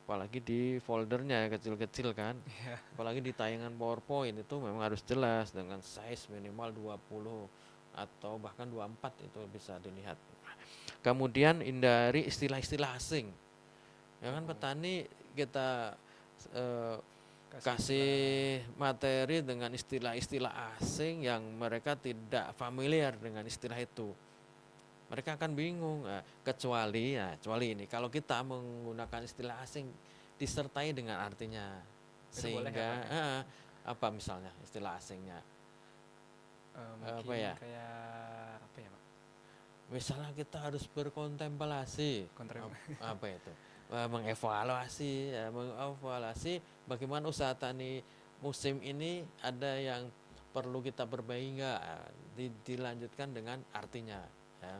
[SPEAKER 2] apalagi di foldernya kecil-kecil kan,
[SPEAKER 1] Iya.
[SPEAKER 2] apalagi di tayangan PowerPoint itu memang harus jelas dengan size minimal 20 atau bahkan 24 itu bisa dilihat. Kemudian hindari istilah-istilah asing. Ya kan
[SPEAKER 1] Oh,
[SPEAKER 2] petani kita eh,
[SPEAKER 1] kasih
[SPEAKER 2] kasih
[SPEAKER 1] istilah.
[SPEAKER 2] materi dengan istilah-istilah asing yang mereka tidak familiar dengan istilah itu. Mereka akan bingung, kecuali ini kalau kita menggunakan istilah asing disertai dengan artinya,
[SPEAKER 1] Itu boleh ya,
[SPEAKER 2] sehingga
[SPEAKER 1] Pak ya?
[SPEAKER 2] apa misalnya istilah asingnya, apa
[SPEAKER 1] Mungkin
[SPEAKER 2] ya,
[SPEAKER 1] kayak apa ya, Pak?
[SPEAKER 2] misalnya kita harus berkontemplasi,
[SPEAKER 1] Kontrem.
[SPEAKER 2] apa itu, mengevaluasi bagaimana usaha tani musim ini, ada yang perlu kita perbaiki nggak. Dilanjutkan dengan artinya ya.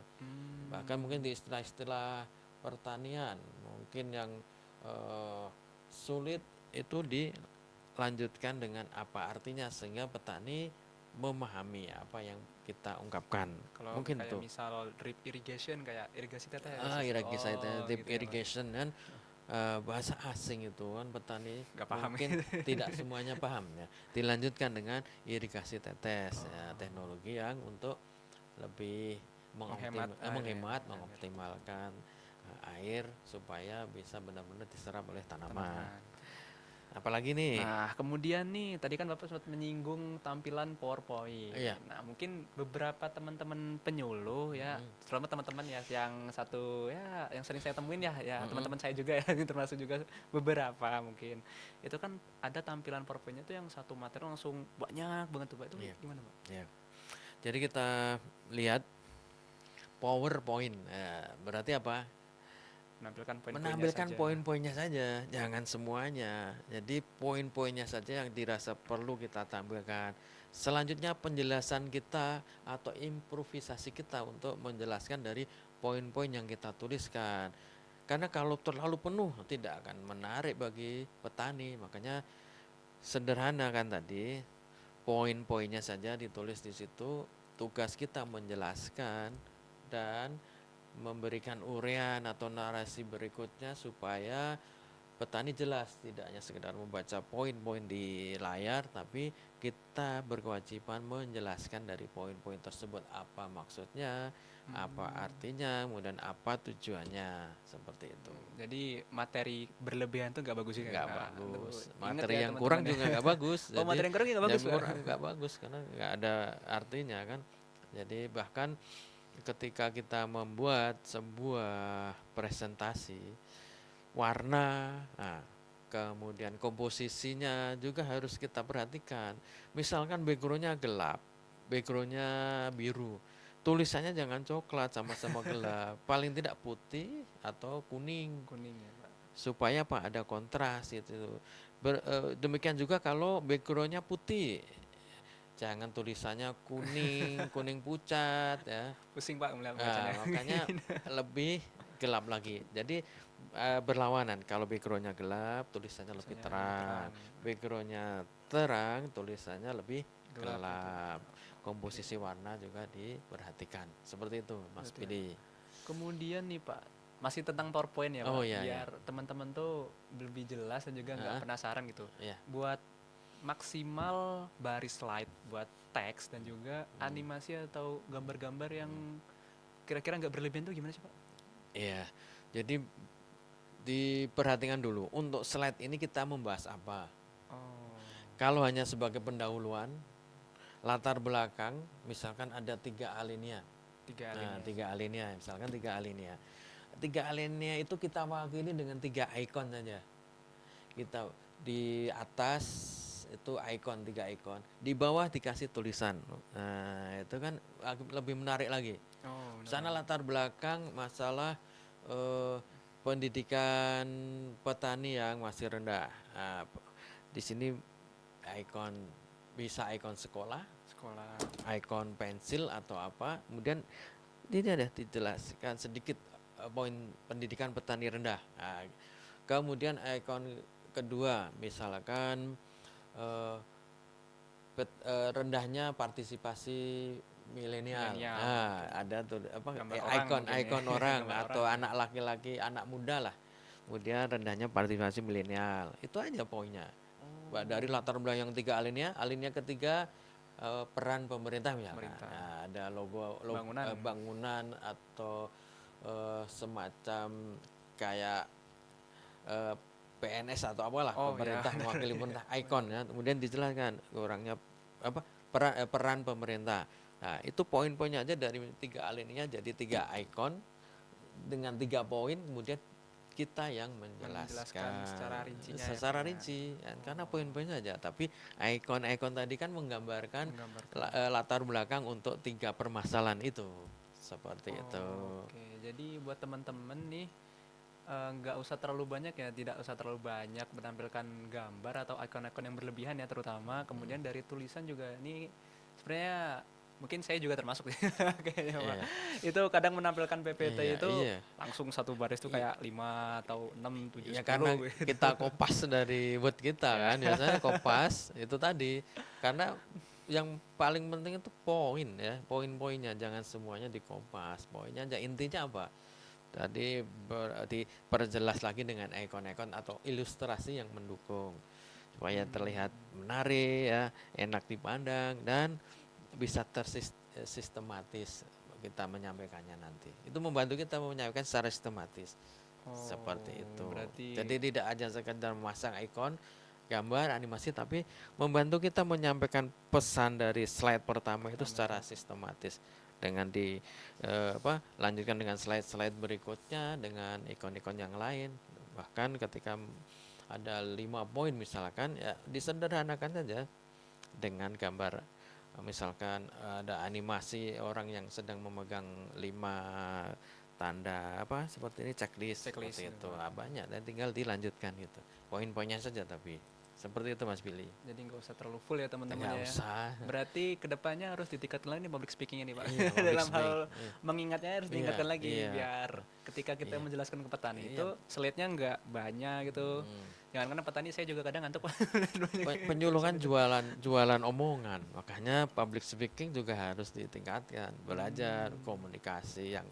[SPEAKER 2] Bahkan mungkin di istilah-istilah pertanian mungkin yang eh, sulit itu dilanjutkan dengan apa artinya sehingga petani memahami apa yang kita ungkapkan,
[SPEAKER 1] Kalau
[SPEAKER 2] mungkin
[SPEAKER 1] kayak
[SPEAKER 2] tuh.
[SPEAKER 1] misal drip irrigation kayak irigasi tetes.
[SPEAKER 2] Irrigation,
[SPEAKER 1] Oh,
[SPEAKER 2] deep
[SPEAKER 1] gitu ya, Pak.
[SPEAKER 2] irrigation kan, bahasa asing itu kan petani
[SPEAKER 1] Nggak paham.
[SPEAKER 2] mungkin tidak semuanya paham ya. Dilanjutkan dengan irigasi tetes ya,
[SPEAKER 1] Oh.
[SPEAKER 2] teknologi yang untuk lebih
[SPEAKER 1] Menghemat air ya,
[SPEAKER 2] menghemat,
[SPEAKER 1] air
[SPEAKER 2] mengoptimalkan air supaya bisa benar-benar diserap oleh tanaman.
[SPEAKER 1] tanaman.
[SPEAKER 2] Apalagi nih,
[SPEAKER 1] Nah, kemudian nih, tadi kan Bapak sempat menyinggung tampilan PowerPoint.
[SPEAKER 2] iya,
[SPEAKER 1] Nah, mungkin beberapa teman-teman penyuluh ya,
[SPEAKER 2] mm,
[SPEAKER 1] terutama teman-teman ya yang satu ya, yang sering saya temuin ya, ya
[SPEAKER 2] mm,
[SPEAKER 1] teman-teman saya juga ya, ini termasuk juga beberapa mungkin. Itu kan ada tampilan PowerPoint-nya tuh yang satu materi langsung banyak banget tuh, Pak. Itu
[SPEAKER 2] iya,
[SPEAKER 1] gimana, Pak?
[SPEAKER 2] iya. Jadi kita lihat PowerPoint. Berarti apa?
[SPEAKER 1] Menampilkan poin-poinnya
[SPEAKER 2] Menampilkan
[SPEAKER 1] saja.
[SPEAKER 2] poin-poinnya saja, jangan semuanya. Jadi poin-poinnya saja yang dirasa perlu kita tampilkan. Selanjutnya penjelasan kita atau improvisasi kita untuk menjelaskan dari poin-poin yang kita tuliskan. Karena kalau terlalu penuh tidak akan menarik bagi petani. Makanya sederhana kan tadi, poin-poinnya saja ditulis di situ. Tugas kita menjelaskan dan memberikan uraian atau narasi berikutnya supaya petani jelas, tidak hanya sekedar membaca poin-poin di layar, tapi kita berkewajiban menjelaskan dari poin-poin tersebut apa maksudnya, apa
[SPEAKER 1] Hmm.
[SPEAKER 2] artinya, kemudian apa tujuannya, seperti itu.
[SPEAKER 1] Jadi materi berlebihan tuh nggak bagus juga.
[SPEAKER 2] Nggak
[SPEAKER 1] Nah, tuh
[SPEAKER 2] bagus,
[SPEAKER 1] ingat
[SPEAKER 2] materi
[SPEAKER 1] ya
[SPEAKER 2] yang kurang
[SPEAKER 1] teman-teman ya.
[SPEAKER 2] juga nggak bagus.
[SPEAKER 1] Oh,
[SPEAKER 2] Jadi
[SPEAKER 1] materi yang kurang nggak
[SPEAKER 2] yang
[SPEAKER 1] bagus, Pak.
[SPEAKER 2] kurang nggak bagus karena nggak ada artinya kan. Jadi bahkan ketika kita membuat sebuah presentasi, warna, nah, kemudian komposisinya juga harus kita perhatikan. Misalkan backgroundnya gelap, backgroundnya biru, tulisannya jangan coklat sama-sama gelap, paling tidak putih atau kuning
[SPEAKER 1] Kuning ya, Pak.
[SPEAKER 2] supaya apa ada kontras itu. Demikian juga kalau backgroundnya putih, jangan tulisannya kuning, kuning pucat ya.
[SPEAKER 1] Pusing, Pak, melihat
[SPEAKER 2] Nah,
[SPEAKER 1] bacanya.
[SPEAKER 2] makanya lebih gelap lagi. Jadi berlawanan. Kalau backgroundnya gelap, tulisannya lebih
[SPEAKER 1] Biasanya lebih
[SPEAKER 2] terang.
[SPEAKER 1] terang,
[SPEAKER 2] Backgroundnya terang, tulisannya lebih
[SPEAKER 1] gelap gitu.
[SPEAKER 2] gelap.
[SPEAKER 1] Oke,
[SPEAKER 2] Komposisi warna juga diperhatikan. Seperti itu, Mas
[SPEAKER 1] berarti ya.
[SPEAKER 2] Pidi.
[SPEAKER 1] Kemudian nih, Pak, masih tentang PowerPoint ya,
[SPEAKER 2] Oh
[SPEAKER 1] Pak,
[SPEAKER 2] iya ya,
[SPEAKER 1] biar teman-teman tuh lebih jelas dan juga nggak
[SPEAKER 2] Heeh,
[SPEAKER 1] penasaran gitu.
[SPEAKER 2] iya.
[SPEAKER 1] Buat maksimal baris slide buat teks dan juga
[SPEAKER 2] Hmm,
[SPEAKER 1] animasi atau gambar-gambar yang
[SPEAKER 2] hmm.
[SPEAKER 1] kira-kira nggak berlebihan tuh gimana sih, Pak?
[SPEAKER 2] Iya. Jadi diperhatikan dulu. Untuk slide ini kita membahas apa?
[SPEAKER 1] Oh,
[SPEAKER 2] Kalau hanya sebagai pendahuluan, latar belakang, misalkan ada 3 alinea.
[SPEAKER 1] tiga
[SPEAKER 2] Nah,
[SPEAKER 1] alinea.
[SPEAKER 2] 3 alinea, misalkan 3 alinea. 3 alinea itu kita wakili dengan 3 ikon saja. Kita di atas itu ikon, 3 ikon. Di bawah dikasih tulisan. Nah, itu kan lebih menarik lagi.
[SPEAKER 1] Oh, benar
[SPEAKER 2] Sana
[SPEAKER 1] banget.
[SPEAKER 2] latar belakang masalah eh, pendidikan petani yang masih rendah. Nah, di sini ikon bisa ikon sekolah,
[SPEAKER 1] Sekolah.
[SPEAKER 2] ikon pensil atau apa. Kemudian ini ada dijelaskan sedikit poin pendidikan petani rendah. Nah, kemudian ikon kedua misalkan eh, rendahnya partisipasi milenial.
[SPEAKER 1] Milenial.
[SPEAKER 2] Nah,
[SPEAKER 1] Oke.
[SPEAKER 2] ada tuh apa
[SPEAKER 1] Gambar orang
[SPEAKER 2] ikon
[SPEAKER 1] mungkin ya.
[SPEAKER 2] ikon orang
[SPEAKER 1] Gambar orang
[SPEAKER 2] atau
[SPEAKER 1] ya.
[SPEAKER 2] anak laki-laki, anak muda lah. Kemudian rendahnya partisipasi milenial. Itu aja poinnya. Dari
[SPEAKER 1] Oh,
[SPEAKER 2] latar belakang yang 3 alinea, alinea ketiga peran pemerintah misalkan.
[SPEAKER 1] pemerintah.
[SPEAKER 2] Nah, ada logo
[SPEAKER 1] Bangunan.
[SPEAKER 2] bangunan atau semacam kayak eh, PNS atau apalah
[SPEAKER 1] Oh ya,
[SPEAKER 2] pemerintah
[SPEAKER 1] benar.
[SPEAKER 2] mewakili
[SPEAKER 1] Iya,
[SPEAKER 2] pemerintah ikon ya. Kemudian dijelaskan kurangnya apa peran pemerintah. Nah, itu poin-poinnya aja dari 3 alinea jadi 3 ikon dengan 3 poin kemudian kita yang
[SPEAKER 1] menjelaskan secara
[SPEAKER 2] menjelaskan
[SPEAKER 1] rincinya ya, Pak
[SPEAKER 2] secara
[SPEAKER 1] ya.
[SPEAKER 2] rinci kan, karena
[SPEAKER 1] Oh,
[SPEAKER 2] poin-poin saja tapi ikon-ikon tadi kan menggambarkan
[SPEAKER 1] menggambarkan.
[SPEAKER 2] latar belakang untuk 3 permasalahan itu seperti itu.
[SPEAKER 1] Oke, jadi buat teman-teman nih nggak usah terlalu banyak ya, tidak usah terlalu banyak menampilkan gambar atau ikon-ikon yang berlebihan ya terutama.
[SPEAKER 2] Hmm,
[SPEAKER 1] Kemudian dari tulisan juga ini sebenarnya mungkin saya juga termasuk sih kayaknya, Pak.
[SPEAKER 2] iya
[SPEAKER 1] Itu kadang menampilkan PPT
[SPEAKER 2] iya
[SPEAKER 1] itu
[SPEAKER 2] iya
[SPEAKER 1] langsung satu baris tuh kayak 5 atau 6 7
[SPEAKER 2] ya karena
[SPEAKER 1] 10 gitu.
[SPEAKER 2] kita kopas dari word kita
[SPEAKER 1] Ya.
[SPEAKER 2] kan biasanya kopas itu tadi karena yang paling penting itu poin ya poin-poinnya jangan semuanya dikopas poinnya aja intinya apa Tadi diperjelas lagi dengan ikon-ikon atau ilustrasi yang mendukung supaya terlihat menarik ya, enak dipandang dan bisa tersistematis kita menyampaikannya nanti. Itu membantu kita menyampaikan secara sistematis. Seperti itu.
[SPEAKER 1] Berarti
[SPEAKER 2] Jadi tidak aja sekedar memasang ikon, gambar, animasi, tapi membantu kita menyampaikan pesan dari slide pertama itu secara sistematis dengan lanjutkan dengan slide-slide berikutnya dengan ikon-ikon yang lain. Bahkan ketika ada 5 poin misalkan ya disederhanakan saja dengan gambar. Misalkan ada animasi orang yang sedang memegang 5 tanda seperti ini checklist
[SPEAKER 1] Checklist
[SPEAKER 2] seperti
[SPEAKER 1] gitu.
[SPEAKER 2] itu. Banyak dan tinggal dilanjutkan gitu. Poin-poinnya saja tapi seperti itu Mas Billy.
[SPEAKER 1] jadi nggak usah terlalu full ya teman-teman
[SPEAKER 2] Nggak
[SPEAKER 1] ya.
[SPEAKER 2] usah.
[SPEAKER 1] Berarti kedepannya harus ditingkatkan lagi nih public speaking ini Pak.
[SPEAKER 2] Iya, public
[SPEAKER 1] Dalam hal
[SPEAKER 2] speaking. Iya.
[SPEAKER 1] mengingatnya harus
[SPEAKER 2] Iya,
[SPEAKER 1] diingatkan lagi
[SPEAKER 2] iya.
[SPEAKER 1] biar ketika kita
[SPEAKER 2] Iya.
[SPEAKER 1] menjelaskan ke petani
[SPEAKER 2] Iya.
[SPEAKER 1] itu slide-nya nggak banyak gitu.
[SPEAKER 2] Hmm.
[SPEAKER 1] Jangan karena petani saya juga kadang ngantuk Pak.
[SPEAKER 2] Penyuluh kan jualan omongan, makanya public speaking juga harus ditingkatkan, belajar komunikasi yang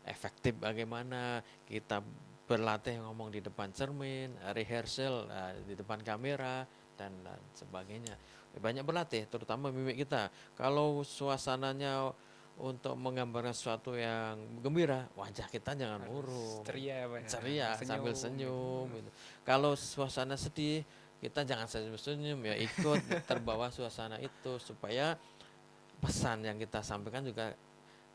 [SPEAKER 2] efektif bagaimana kita berlatih ngomong di depan cermin, rehearsal di depan kamera dan sebagainya. Banyak berlatih, terutama mimik kita. Kalau suasananya untuk menggambarkan sesuatu yang gembira, wajah kita jangan murung,
[SPEAKER 1] Ceria Pak ya.
[SPEAKER 2] ceria sambil senyum gitu. Kalau suasana sedih, kita jangan senyum-senyum ya, ikut terbawa suasana itu supaya pesan yang kita sampaikan juga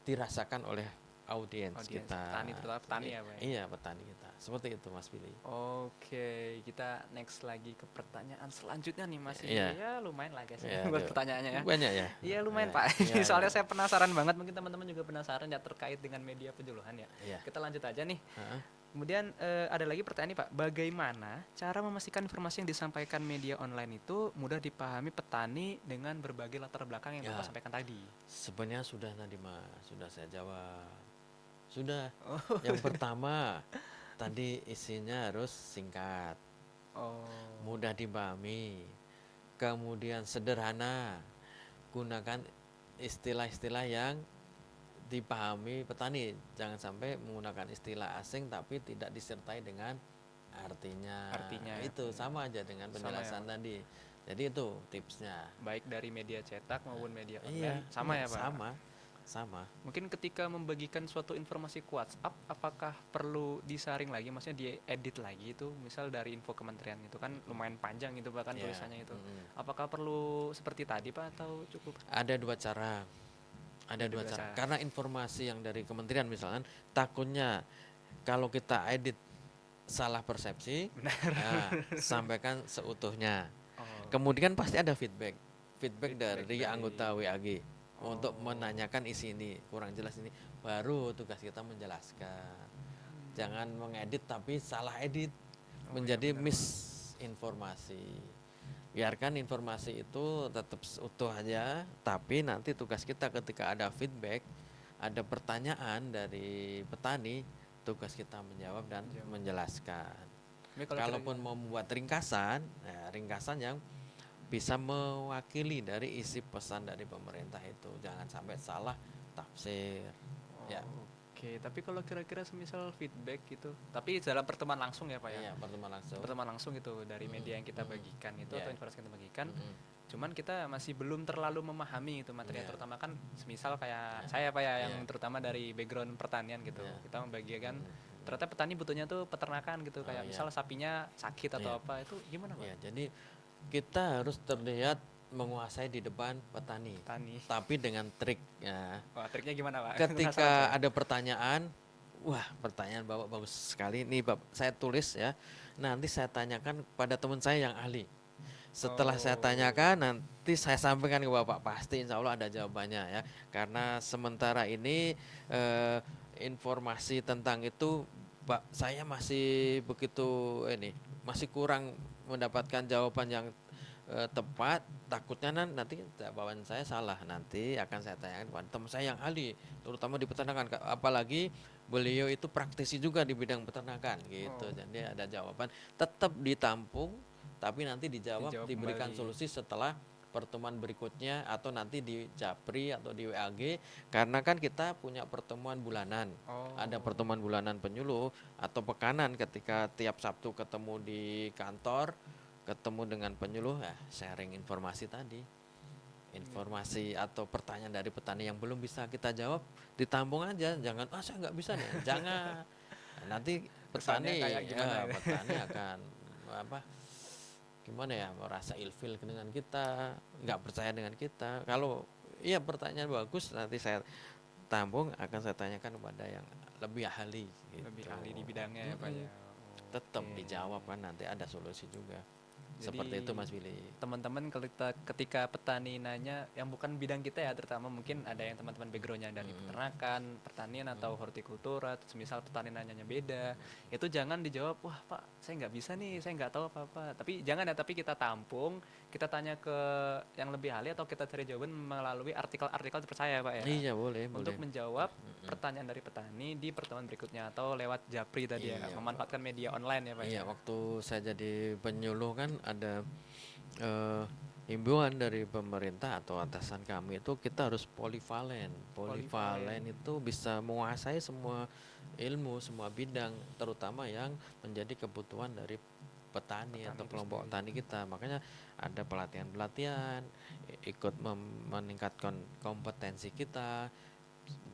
[SPEAKER 2] dirasakan oleh audiens
[SPEAKER 1] Audiens,
[SPEAKER 2] kita.
[SPEAKER 1] petani, terutama petani ya Pak ya.
[SPEAKER 2] Iya, petani kita. Seperti itu Mas Billy.
[SPEAKER 1] Oke, kita next lagi ke pertanyaan selanjutnya nih masih
[SPEAKER 2] Iya.
[SPEAKER 1] ya lumayan lah guys
[SPEAKER 2] Iya,
[SPEAKER 1] buat
[SPEAKER 2] aduh.
[SPEAKER 1] pertanyaannya ya.
[SPEAKER 2] Banyak ya?
[SPEAKER 1] Iya lumayan
[SPEAKER 2] Iya,
[SPEAKER 1] Pak.
[SPEAKER 2] iya,
[SPEAKER 1] Soalnya
[SPEAKER 2] iya.
[SPEAKER 1] saya penasaran banget, mungkin teman-teman juga penasaran ya terkait dengan media penjuluhan ya.
[SPEAKER 2] Iya.
[SPEAKER 1] Kita lanjut aja nih.
[SPEAKER 2] Heeh.
[SPEAKER 1] Kemudian ada lagi pertanyaan nih Pak, bagaimana cara memastikan informasi yang disampaikan media online itu mudah dipahami petani dengan berbagai latar belakang yang
[SPEAKER 2] Ya.
[SPEAKER 1] Bapak sampaikan tadi?
[SPEAKER 2] Sebenarnya sudah tadi Mas, sudah saya jawab. Sudah.
[SPEAKER 1] Oh.
[SPEAKER 2] Yang pertama, tadi isinya harus singkat,
[SPEAKER 1] Oh.
[SPEAKER 2] mudah dipahami, kemudian sederhana, gunakan istilah-istilah yang dipahami petani, jangan sampai menggunakan istilah asing tapi tidak disertai dengan artinya.
[SPEAKER 1] Artinya.
[SPEAKER 2] Itu sama aja dengan
[SPEAKER 1] Sama ya,
[SPEAKER 2] penjelasan
[SPEAKER 1] Pak.
[SPEAKER 2] tadi. Jadi itu tipsnya.
[SPEAKER 1] Baik dari media cetak maupun media
[SPEAKER 2] Iya,
[SPEAKER 1] online sama
[SPEAKER 2] iya,
[SPEAKER 1] ya Pak?
[SPEAKER 2] sama.
[SPEAKER 1] Mungkin ketika membagikan suatu informasi ke WhatsApp, apakah perlu disaring lagi, maksudnya diedit lagi itu, misal dari info kementerian itu kan lumayan panjang itu bahkan
[SPEAKER 2] Iya,
[SPEAKER 1] tulisannya itu. Apakah perlu seperti tadi Pak atau cukup?
[SPEAKER 2] Ada dua cara. Ada dua cara. Karena informasi yang dari kementerian misalkan takutnya kalau kita edit salah persepsi, sampaikan seutuhnya.
[SPEAKER 1] Oh,
[SPEAKER 2] Kemudian pasti ada feedback
[SPEAKER 1] Feedback
[SPEAKER 2] dari
[SPEAKER 1] dari-
[SPEAKER 2] anggota WAG untuk
[SPEAKER 1] Oh.
[SPEAKER 2] menanyakan isi ini kurang jelas ini, baru tugas kita menjelaskan. Jangan mengedit tapi salah edit, menjadi misinformasi. Biarkan informasi itu tetap utuh aja, tapi nanti tugas kita ketika ada feedback, ada pertanyaan dari petani, tugas kita menjawab dan menjelaskan.
[SPEAKER 1] Ini kalau
[SPEAKER 2] Kalaupun mau membuat ringkasan, ringkasan yang bisa mewakili dari isi pesan dari pemerintah itu, jangan sampai salah tafsir. Ya,
[SPEAKER 1] Oke, tapi kalau kira-kira semisal feedback gitu, tapi dalam pertemuan langsung ya Pak ya?
[SPEAKER 2] iya, pertemuan langsung.
[SPEAKER 1] Pertemuan langsung itu dari media yang kita bagikan itu
[SPEAKER 2] Iya.
[SPEAKER 1] atau informasi yang kita bagikan.
[SPEAKER 2] Mm-mm.
[SPEAKER 1] Cuman kita masih belum terlalu memahami itu materi,
[SPEAKER 2] Iya.
[SPEAKER 1] terutama kan semisal kayak saya Pak ya yang
[SPEAKER 2] Iya.
[SPEAKER 1] terutama dari background pertanian gitu.
[SPEAKER 2] Iya.
[SPEAKER 1] Kita membagikan ternyata petani butuhnya tuh peternakan gitu, kayak
[SPEAKER 2] iya.
[SPEAKER 1] misal sapinya sakit atau
[SPEAKER 2] Iya.
[SPEAKER 1] apa, itu gimana Pak?
[SPEAKER 2] Ya, jadi kita harus terlihat menguasai di depan petani,
[SPEAKER 1] Petani.
[SPEAKER 2] tapi dengan trik ya.
[SPEAKER 1] Wah, triknya gimana Pak? Penasaran
[SPEAKER 2] Ketika
[SPEAKER 1] saya.
[SPEAKER 2] ada pertanyaan, wah pertanyaan Bapak bagus sekali. Nih Bapak, saya tulis ya. Nanti saya tanyakan pada teman saya yang ahli. Setelah saya tanyakan, nanti saya sampaikan ke Bapak. Pasti insya Allah ada jawabannya ya. Karena sementara ini informasi tentang itu, Pak, saya masih begitu masih kurang mendapatkan jawaban yang tepat. Takutnya nanti jawaban saya salah, nanti akan saya tanyakan kepada teman saya yang ahli, terutama di peternakan, apalagi beliau itu praktisi juga di bidang peternakan gitu. Jadi ada jawaban tetap ditampung, tapi nanti dijawab,
[SPEAKER 1] Dijawab
[SPEAKER 2] diberikan
[SPEAKER 1] kembali.
[SPEAKER 2] solusi setelah pertemuan berikutnya atau nanti di Japri atau di WAG, karena kan kita punya pertemuan bulanan. Ada
[SPEAKER 1] Oh,
[SPEAKER 2] pertemuan bulanan penyuluh atau pekanan ketika tiap Sabtu ketemu di kantor, ketemu dengan penyuluh, sharing informasi tadi.
[SPEAKER 1] iya.
[SPEAKER 2] Informasi atau pertanyaan dari petani yang belum bisa kita jawab, ditampung aja, jangan saya nggak bisa nih, jangan. Nanti
[SPEAKER 1] Kesannya kayak gimana ya?
[SPEAKER 2] petani akan apa gimana ya, merasa ilfil dengan kita, nggak percaya dengan kita. Kalau iya pertanyaan bagus, nanti saya tampung, akan saya tanyakan kepada yang lebih ahli
[SPEAKER 1] Lebih
[SPEAKER 2] gitu.
[SPEAKER 1] ahli di bidangnya ya Pak ya.
[SPEAKER 2] Tetap
[SPEAKER 1] Oke.
[SPEAKER 2] dijawab kan, nanti ada solusi juga. Seperti itu
[SPEAKER 1] Jadi
[SPEAKER 2] Mas Billy.
[SPEAKER 1] teman-teman ketika petani nanya yang bukan bidang kita ya, terutama mungkin ada yang teman-teman backgroundnya dari peternakan, pertanian atau hortikultura, terus misal petani nanyanya beda, itu jangan dijawab, wah Pak saya nggak bisa nih, saya nggak tahu apa-apa. Tapi jangan ya, tapi kita tampung, kita tanya ke yang lebih ahli atau kita cari jawaban melalui artikel-artikel terpercaya Pak ya,
[SPEAKER 2] Iya boleh
[SPEAKER 1] untuk
[SPEAKER 2] boleh.
[SPEAKER 1] menjawab pertanyaan dari petani di pertemuan berikutnya atau lewat Japri tadi ya,
[SPEAKER 2] Iya.
[SPEAKER 1] memanfaatkan media online ya Pak
[SPEAKER 2] Iya,
[SPEAKER 1] ya.
[SPEAKER 2] waktu saya jadi penyuluh kan ada eh, himbauan dari pemerintah atau atasan kami itu kita harus polivalen.
[SPEAKER 1] Polivalen.
[SPEAKER 2] Polivalen itu bisa menguasai semua ilmu, semua bidang, terutama yang menjadi kebutuhan dari petani
[SPEAKER 1] Petani
[SPEAKER 2] atau
[SPEAKER 1] itu
[SPEAKER 2] kelompok
[SPEAKER 1] sendiri.
[SPEAKER 2] tani kita. Makanya ada pelatihan-pelatihan, ikut meningkatkan kompetensi kita,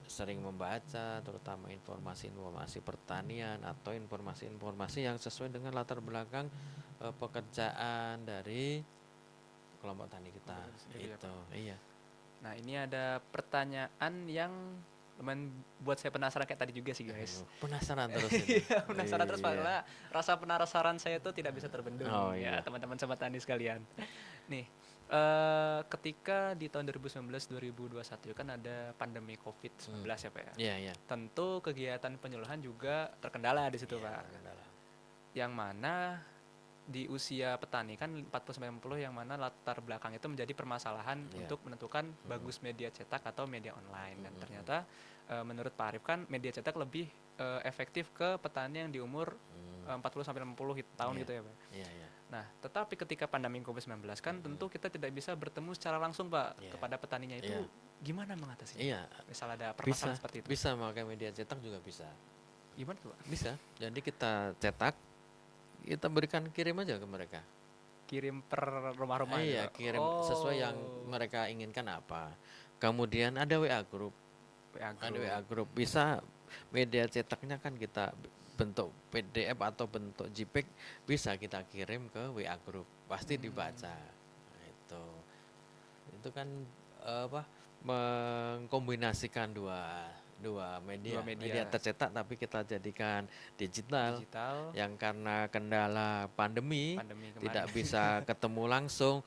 [SPEAKER 2] sering membaca terutama informasi-informasi pertanian atau informasi-informasi yang sesuai dengan latar belakang pekerjaan dari kelompok tani kita
[SPEAKER 1] Kelompok tani sendiri ya
[SPEAKER 2] itu.
[SPEAKER 1] Pak.
[SPEAKER 2] Iya.
[SPEAKER 1] Nah ini ada pertanyaan yang lumayan buat saya penasaran kayak tadi juga sih guys.
[SPEAKER 2] Aduh, penasaran terus ini.
[SPEAKER 1] Iya penasaran terus Pak,
[SPEAKER 2] Iya.
[SPEAKER 1] karena rasa penasaran saya itu tidak bisa terbendung
[SPEAKER 2] Oh
[SPEAKER 1] ya
[SPEAKER 2] iya.
[SPEAKER 1] teman-teman sobat tani sekalian. Nih ketika di tahun 2019-2021 kan ada pandemi COVID-19 ya Pak ya.
[SPEAKER 2] Iya, iya.
[SPEAKER 1] Tentu kegiatan penyuluhan juga terkendala di situ
[SPEAKER 2] Iya,
[SPEAKER 1] Pak.
[SPEAKER 2] terkendala.
[SPEAKER 1] Yang mana di usia petani kan 40-90 yang mana latar belakang itu menjadi permasalahan
[SPEAKER 2] Iya.
[SPEAKER 1] untuk menentukan bagus media cetak atau media online, dan ternyata menurut Pak Arif kan media cetak lebih efektif ke petani yang di umur 40-60 tahun
[SPEAKER 2] Iya.
[SPEAKER 1] gitu ya Pak.
[SPEAKER 2] Iya, iya.
[SPEAKER 1] Nah tetapi ketika pandemi COVID-19 kan tentu kita tidak bisa bertemu secara langsung Pak
[SPEAKER 2] Iya.
[SPEAKER 1] kepada petaninya itu,
[SPEAKER 2] Iya.
[SPEAKER 1] gimana mengatasinya
[SPEAKER 2] Iya,
[SPEAKER 1] Pak? Misal ada
[SPEAKER 2] bisa.
[SPEAKER 1] permasalahan seperti itu,
[SPEAKER 2] Bisa pakai media cetak juga bisa.
[SPEAKER 1] gimana tuh Pak?
[SPEAKER 2] Bisa. Jadi kita cetak, kita berikan, kirim aja ke mereka.
[SPEAKER 1] Kirim per rumah-rumah gitu
[SPEAKER 2] Iya,
[SPEAKER 1] Pak?
[SPEAKER 2] kirim sesuai yang
[SPEAKER 1] Oh,
[SPEAKER 2] mereka inginkan apa. Kemudian ada WA group.
[SPEAKER 1] WA
[SPEAKER 2] Ada
[SPEAKER 1] group.
[SPEAKER 2] WA group. Bisa media cetaknya kan kita bentuk PDF atau bentuk JPEG, bisa kita kirim ke WA group. Pasti dibaca. Nah, itu kan apa, mengkombinasikan dua dua
[SPEAKER 1] Dua
[SPEAKER 2] media. Media
[SPEAKER 1] media
[SPEAKER 2] tercetak tapi kita jadikan digital,
[SPEAKER 1] digital,
[SPEAKER 2] yang karena kendala pandemi
[SPEAKER 1] pandemi kemarin.
[SPEAKER 2] tidak bisa ketemu langsung.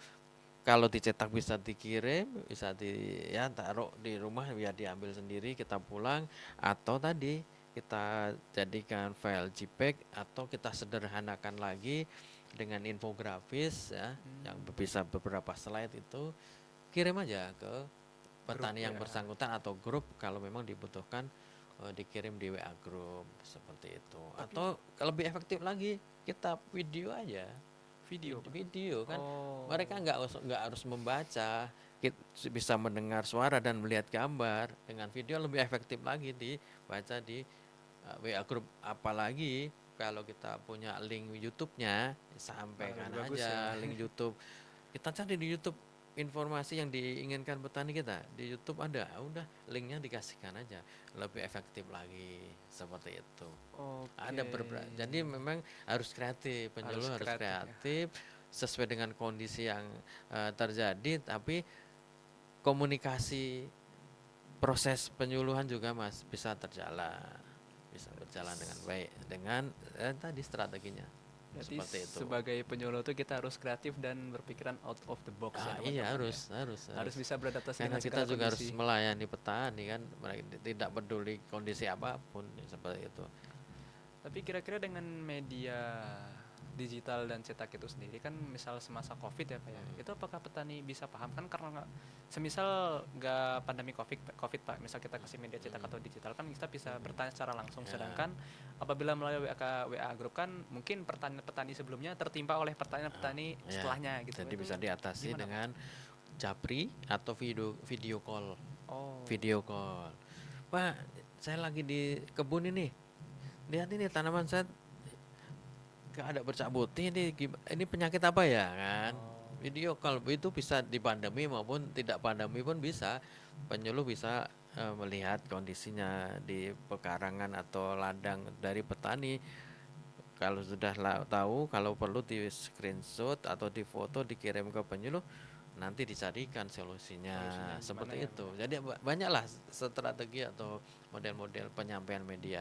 [SPEAKER 2] Kalau dicetak bisa dikirim, bisa ya taruh di rumah, ya diambil sendiri, kita pulang, atau tadi kita jadikan file JPEG atau kita sederhanakan lagi dengan infografis ya, yang bisa beberapa slide itu, kirim aja ke
[SPEAKER 1] Grup
[SPEAKER 2] petani yang
[SPEAKER 1] WA.
[SPEAKER 2] bersangkutan atau grup kalau memang dibutuhkan, dikirim di WA group seperti itu. Atau lebih efektif lagi, kita video aja.
[SPEAKER 1] Video Pak.
[SPEAKER 2] Video kan,
[SPEAKER 1] Oh,
[SPEAKER 2] mereka nggak harus membaca, bisa mendengar suara dan melihat gambar. Dengan video lebih efektif lagi dibaca di WA group. Apalagi kalau kita punya link YouTube-nya,
[SPEAKER 1] malah
[SPEAKER 2] sampaikan
[SPEAKER 1] lebih bagus ya.
[SPEAKER 2] aja link YouTube. Kita cari di YouTube informasi yang diinginkan petani kita, di YouTube ada, udah linknya dikasihkan aja, lebih efektif lagi seperti itu.
[SPEAKER 1] Oke.
[SPEAKER 2] Jadi memang harus kreatif,
[SPEAKER 1] Harus
[SPEAKER 2] penyuluh harus
[SPEAKER 1] kreatif ya.
[SPEAKER 2] kreatif sesuai dengan kondisi yang terjadi, tapi komunikasi proses penyuluhan juga Mas bisa berjalan dengan baik dengan tadi strateginya
[SPEAKER 1] Berarti
[SPEAKER 2] seperti itu.
[SPEAKER 1] sebagai penyuluh tuh kita harus kreatif dan berpikiran out of the box ya
[SPEAKER 2] Iya,
[SPEAKER 1] teman-teman
[SPEAKER 2] harus
[SPEAKER 1] ya.
[SPEAKER 2] harus
[SPEAKER 1] Harus bisa beradaptasi
[SPEAKER 2] karena
[SPEAKER 1] dengan
[SPEAKER 2] kita
[SPEAKER 1] segala
[SPEAKER 2] juga harus
[SPEAKER 1] kondisi.
[SPEAKER 2] melayani petani kan, mereka tidak peduli kondisi apapun seperti itu.
[SPEAKER 1] Tapi kira-kira dengan media digital dan cetak itu sendiri kan misal semasa COVID ya Pak ya, itu apakah petani bisa paham kan, karena semisal nggak pandemi COVID Pak, misal kita kasih media cetak atau digital kan kita bisa bertanya secara langsung,
[SPEAKER 2] Ya.
[SPEAKER 1] sedangkan apabila melalui WA grup kan mungkin pertanyaan petani sebelumnya tertimpa oleh pertanyaan petani
[SPEAKER 2] Ya,
[SPEAKER 1] setelahnya gitu.
[SPEAKER 2] jadi
[SPEAKER 1] Itu
[SPEAKER 2] bisa diatasi
[SPEAKER 1] gimana, Pak?
[SPEAKER 2] dengan japri atau video call.
[SPEAKER 1] Oh.
[SPEAKER 2] Video call. Pak, saya lagi di kebun ini. Lihat ini tanaman saya gak ada bercak putih ini penyakit apa ya kan?
[SPEAKER 1] Oh.
[SPEAKER 2] Video call itu bisa di pandemi maupun tidak pandemi pun bisa. Penyuluh bisa melihat kondisinya di pekarangan atau ladang dari petani. Kalau sudah tahu, kalau perlu di screenshot atau di foto dikirim ke penyuluh, nanti dicarikan solusinya
[SPEAKER 1] Solusinya gimana
[SPEAKER 2] seperti
[SPEAKER 1] ya,
[SPEAKER 2] itu.
[SPEAKER 1] Pak?
[SPEAKER 2] Jadi banyaklah strategi atau model-model penyampaian media,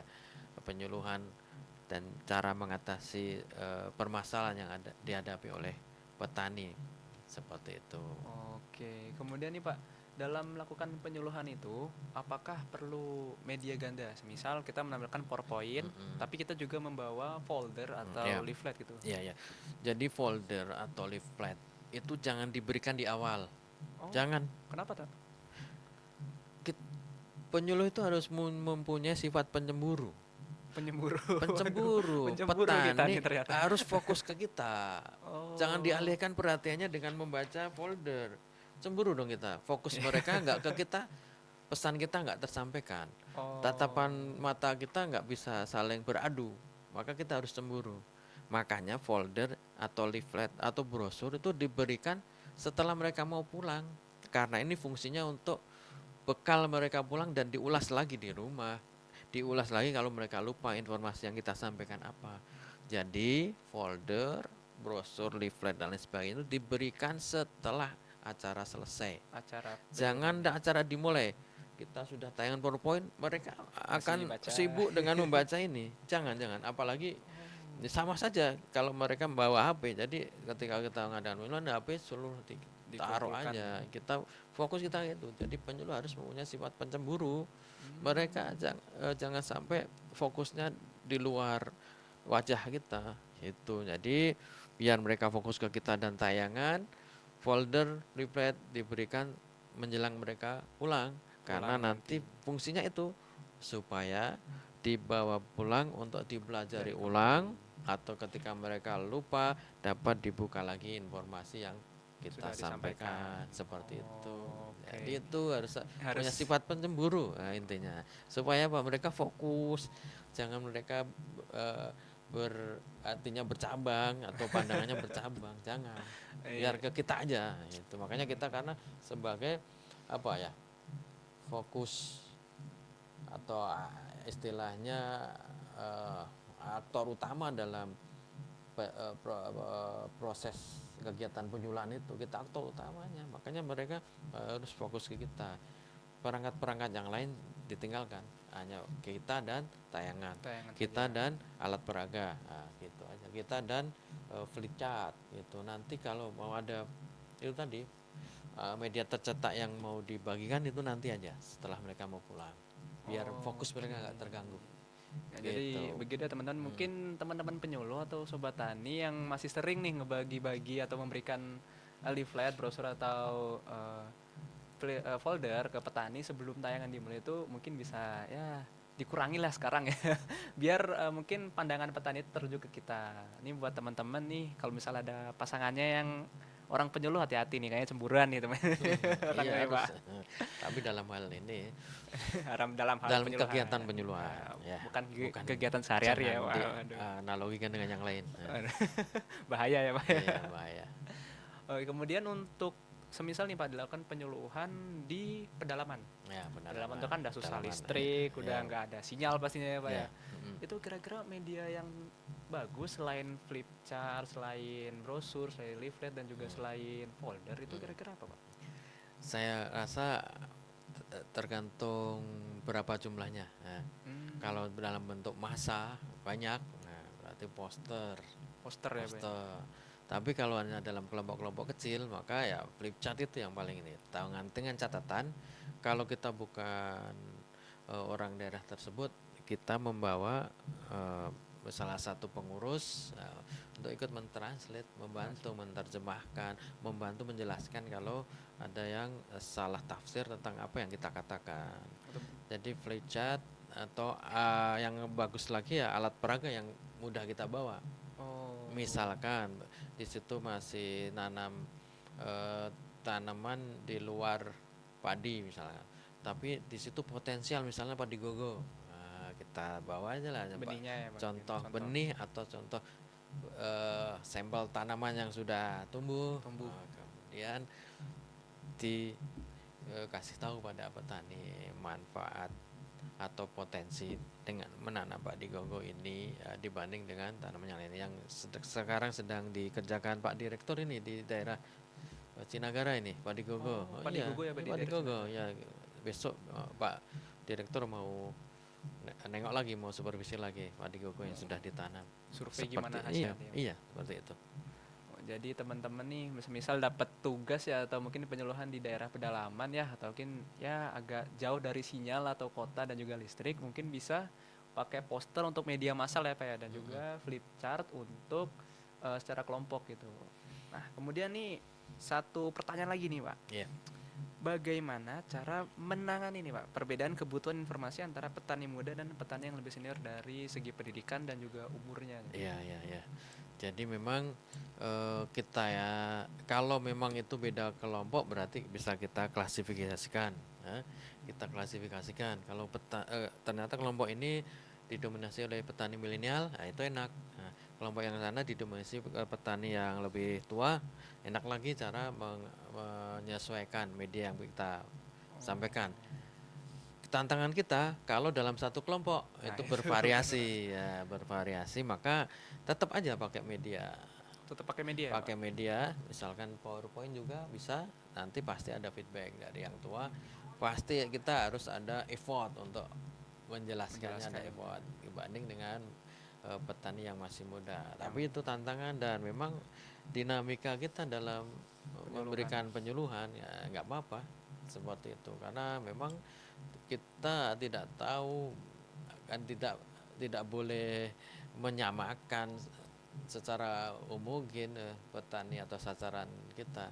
[SPEAKER 2] penyuluhan dan cara mengatasi permasalahan yang ada dihadapi oleh petani seperti itu.
[SPEAKER 1] Oke, kemudian nih Pak, dalam melakukan penyuluhan itu, apakah perlu media ganda? Misal kita menampilkan PowerPoint,
[SPEAKER 2] Mm-mm.
[SPEAKER 1] tapi kita juga membawa folder atau
[SPEAKER 2] Ya,
[SPEAKER 1] leaflet gitu.
[SPEAKER 2] ya, ya. Jadi folder atau leaflet itu jangan diberikan di awal.
[SPEAKER 1] Oh,
[SPEAKER 2] Jangan.
[SPEAKER 1] kenapa tuh?
[SPEAKER 2] Penyuluh itu harus mempunyai sifat pencemburu.
[SPEAKER 1] Penyemburu.
[SPEAKER 2] Pencemburu,
[SPEAKER 1] Pencemburu kita nih
[SPEAKER 2] petani
[SPEAKER 1] ternyata.
[SPEAKER 2] harus fokus ke kita. Jangan
[SPEAKER 1] Oh,
[SPEAKER 2] dialihkan perhatiannya dengan membaca folder. Cemburu dong kita. Fokus mereka nggak ke kita, pesan kita nggak tersampaikan.
[SPEAKER 1] oh,
[SPEAKER 2] Tatapan mata kita nggak bisa saling beradu. Maka kita harus cemburu. Makanya folder atau leaflet atau brosur itu diberikan setelah mereka mau pulang. Karena ini fungsinya untuk bekal mereka pulang dan diulas lagi di rumah. Diulas lagi kalau mereka lupa informasi yang kita sampaikan apa. Jadi folder, brosur, leaflet dan lain sebagainya itu diberikan setelah acara selesai.
[SPEAKER 1] acara
[SPEAKER 2] Jangan acara dimulai. Kita sudah tayangan PowerPoint, mereka
[SPEAKER 1] masih
[SPEAKER 2] akan
[SPEAKER 1] baca.
[SPEAKER 2] sibuk dengan membaca ini. Jangan. Apalagi sama saja kalau mereka membawa HP. Jadi ketika kita ngadakan webinar, HP seluruh taruh
[SPEAKER 1] Dikumpulkan.
[SPEAKER 2] aja. Kita fokus kita itu. Jadi penyuluh harus mempunyai sifat pencemburu.
[SPEAKER 1] Hmm.
[SPEAKER 2] Mereka jangan sampai fokusnya di luar wajah kita. Itu. Jadi biar mereka fokus ke kita dan tayangan, folder, leaflet diberikan menjelang mereka pulang. Karena
[SPEAKER 1] Pulang
[SPEAKER 2] nanti
[SPEAKER 1] nanti.
[SPEAKER 2] fungsinya itu supaya dibawa pulang untuk dipelajari ulang atau ketika mereka lupa dapat dibuka lagi informasi yang kita
[SPEAKER 1] Sudah disampaikan.
[SPEAKER 2] sampaikan seperti itu.
[SPEAKER 1] Oke.
[SPEAKER 2] Jadi itu harus punya
[SPEAKER 1] Harus
[SPEAKER 2] sifat pencemburu intinya supaya apa mereka fokus, jangan mereka artinya bercabang atau pandangannya bercabang, jangan biar ke kita aja itu. Makanya kita karena sebagai apa ya fokus atau istilahnya aktor utama dalam proses kegiatan penyuluhan itu kita aktor utamanya, makanya mereka harus fokus ke kita. Perangkat-perangkat yang lain ditinggalkan, hanya kita dan tayangan,
[SPEAKER 1] tayangan
[SPEAKER 2] kita
[SPEAKER 1] saja.
[SPEAKER 2] dan alat peraga, gitu aja, kita dan flipchart gitu. Nanti kalau mau ada itu tadi media tercetak yang mau dibagikan itu nanti aja setelah mereka mau pulang, biar fokus mereka nggak terganggu.
[SPEAKER 1] Ya,
[SPEAKER 2] Gitu.
[SPEAKER 1] jadi begitu ya teman-teman. Mungkin teman-teman penyuluh atau sobat tani yang masih sering nih ngebagi-bagi atau memberikan leaflet, brosur atau folder ke petani sebelum tayangan dimulai itu mungkin bisa ya dikurangi lah sekarang ya. Biar mungkin pandangan petani itu tertuju ke kita. Ini buat teman-teman nih kalau misalnya ada pasangannya yang orang penyuluh, hati-hati nih kayaknya cemburuan nih teman. Orang
[SPEAKER 2] Iya
[SPEAKER 1] ini,
[SPEAKER 2] harus.
[SPEAKER 1] Pak.
[SPEAKER 2] Tapi dalam hal ini,
[SPEAKER 1] Dalam hal
[SPEAKER 2] dalam
[SPEAKER 1] penyuluhan.
[SPEAKER 2] kegiatan penyuluhan, ya,
[SPEAKER 1] Bukan
[SPEAKER 2] bukan
[SPEAKER 1] kegiatan sehari-hari ya.
[SPEAKER 2] jangan
[SPEAKER 1] Waduh.
[SPEAKER 2] dianalogikan dengan yang lain.
[SPEAKER 1] Bahaya ya, Pak.
[SPEAKER 2] Iya bahaya.
[SPEAKER 1] Oke, kemudian untuk semisal nih Pak dilakukan penyuluhan di pedalaman.
[SPEAKER 2] Ya
[SPEAKER 1] Pedalaman itu kan udah susah
[SPEAKER 2] pedalaman,
[SPEAKER 1] listrik,
[SPEAKER 2] ya.
[SPEAKER 1] udah nggak ada sinyal pastinya ya Pak ya.
[SPEAKER 2] Ya,
[SPEAKER 1] Itu kira-kira media yang bagus selain flip chart, selain brosur, selain leaflet dan juga selain folder itu kira-kira apa Pak?
[SPEAKER 2] Saya rasa tergantung berapa jumlahnya. Nah,
[SPEAKER 1] Hmm,
[SPEAKER 2] kalau dalam bentuk massa banyak, nah, berarti poster.
[SPEAKER 1] poster ya Pak. Ya?
[SPEAKER 2] Poster. Tapi kalau hanya dalam kelompok-kelompok kecil, maka ya flip chart itu yang paling ini. Dengan catatan, kalau kita bukan orang daerah tersebut, kita membawa salah satu pengurus untuk ikut mentranslate, membantu menerjemahkan, membantu menjelaskan kalau ada yang salah tafsir tentang apa yang kita katakan. Jadi flip chart atau yang bagus lagi ya alat peraga yang mudah kita bawa.
[SPEAKER 1] Oh.
[SPEAKER 2] Misalkan di situ masih nanam tanaman di luar padi misalnya, tapi di situ potensial misalnya padi gogo. Nah, kita bawa aja lah Pak,
[SPEAKER 1] Benihnya ya Bang,
[SPEAKER 2] contoh
[SPEAKER 1] contoh
[SPEAKER 2] benih atau contoh sampel tanaman yang sudah tumbuh.
[SPEAKER 1] tumbuh.
[SPEAKER 2] Kemudian dikasih tahu pada petani manfaat atau potensi dengan menanam padi gogo ini dibanding dengan tanaman yang lain yang sekarang sedang dikerjakan Pak Direktur ini di daerah Cinagara ini padi gogo.
[SPEAKER 1] Oh, padi
[SPEAKER 2] Iya,
[SPEAKER 1] gogo ya Pak,
[SPEAKER 2] ini
[SPEAKER 1] di
[SPEAKER 2] padi
[SPEAKER 1] daerah
[SPEAKER 2] gogo
[SPEAKER 1] Cinangka.
[SPEAKER 2] ya. Besok Pak Direktur mau nengok lagi, mau supervisi lagi padi gogo yang sudah ditanam.
[SPEAKER 1] Survei
[SPEAKER 2] Seperti
[SPEAKER 1] gimana
[SPEAKER 2] iya,
[SPEAKER 1] hasilnya.
[SPEAKER 2] iya seperti itu.
[SPEAKER 1] Oh, jadi teman-teman nih misal dapat tugas ya atau mungkin penyuluhan di daerah pedalaman ya atau mungkin ya agak jauh dari sinyal atau kota dan juga listrik, mungkin bisa pakai poster untuk media massal ya Pak ya, dan
[SPEAKER 2] Mm-mm.
[SPEAKER 1] juga flip chart untuk secara kelompok gitu. Nah, kemudian nih satu pertanyaan lagi nih Pak.
[SPEAKER 2] Iya,
[SPEAKER 1] Bagaimana cara menangani nih Pak perbedaan kebutuhan informasi antara petani muda dan petani yang lebih senior dari segi pendidikan dan juga umurnya nih?
[SPEAKER 2] iya, iya, iya. Jadi memang kita ya, kalau memang itu beda kelompok berarti bisa kita klasifikasikan. Ya. Kita klasifikasikan. Kalau ternyata kelompok ini didominasi oleh petani milenial, nah itu enak. Nah, kelompok yang sana didominasi petani yang lebih tua, enak lagi cara menyesuaikan media yang kita sampaikan. Tantangan kita kalau dalam satu kelompok
[SPEAKER 1] Nah
[SPEAKER 2] itu
[SPEAKER 1] itu
[SPEAKER 2] bervariasi ya, bervariasi, maka tetap aja pakai media.
[SPEAKER 1] tetap pakai media ya Pak?
[SPEAKER 2] Pakai media, misalkan PowerPoint juga bisa, nanti pasti ada feedback dari yang tua. Pasti kita harus ada effort untuk menjelaskannya, ada
[SPEAKER 1] Menjelaskan.
[SPEAKER 2] effort dibanding dengan petani yang masih muda.
[SPEAKER 1] Yang
[SPEAKER 2] Tapi itu tantangan dan memang dinamika kita dalam
[SPEAKER 1] penyuluhan.
[SPEAKER 2] memberikan penyuluhan ya nggak apa-apa seperti itu, karena memang kita tidak tahu, kan tidak boleh menyamakan secara umum mungkin petani atau sasaran kita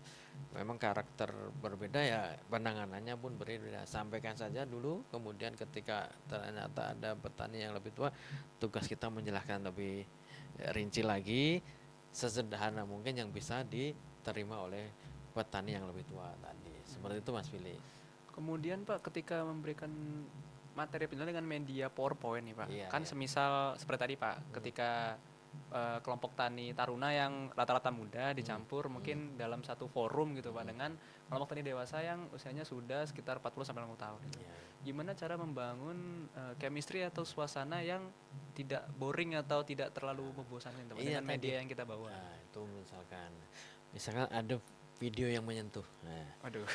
[SPEAKER 2] memang karakter berbeda ya, penanganannya pun berbeda. Sampaikan saja dulu, kemudian ketika ternyata ada petani yang lebih tua, tugas kita menjelaskan lebih rinci lagi, sesederhana mungkin yang bisa diterima oleh petani yang lebih tua tadi. Seperti itu Mas Billy.
[SPEAKER 1] Kemudian Pak ketika memberikan materi penjelasan dengan media PowerPoint nih Pak,
[SPEAKER 2] Iya,
[SPEAKER 1] kan
[SPEAKER 2] iya.
[SPEAKER 1] semisal seperti tadi Pak,
[SPEAKER 2] Hmm,
[SPEAKER 1] ketika kelompok tani taruna yang rata-rata muda
[SPEAKER 2] hmm,
[SPEAKER 1] dicampur
[SPEAKER 2] hmm,
[SPEAKER 1] mungkin dalam satu forum gitu Pak
[SPEAKER 2] hmm.
[SPEAKER 1] dengan kelompok tani dewasa yang usianya sudah sekitar 40 sampai 50 tahun gitu.
[SPEAKER 2] Iya,
[SPEAKER 1] Gimana cara membangun chemistry atau suasana yang tidak boring atau tidak terlalu membosankan teman
[SPEAKER 2] iya
[SPEAKER 1] dengan
[SPEAKER 2] tadi.
[SPEAKER 1] media yang kita bawa.
[SPEAKER 2] Nah, itu misalkan ada video yang menyentuh. Nah,
[SPEAKER 1] Waduh.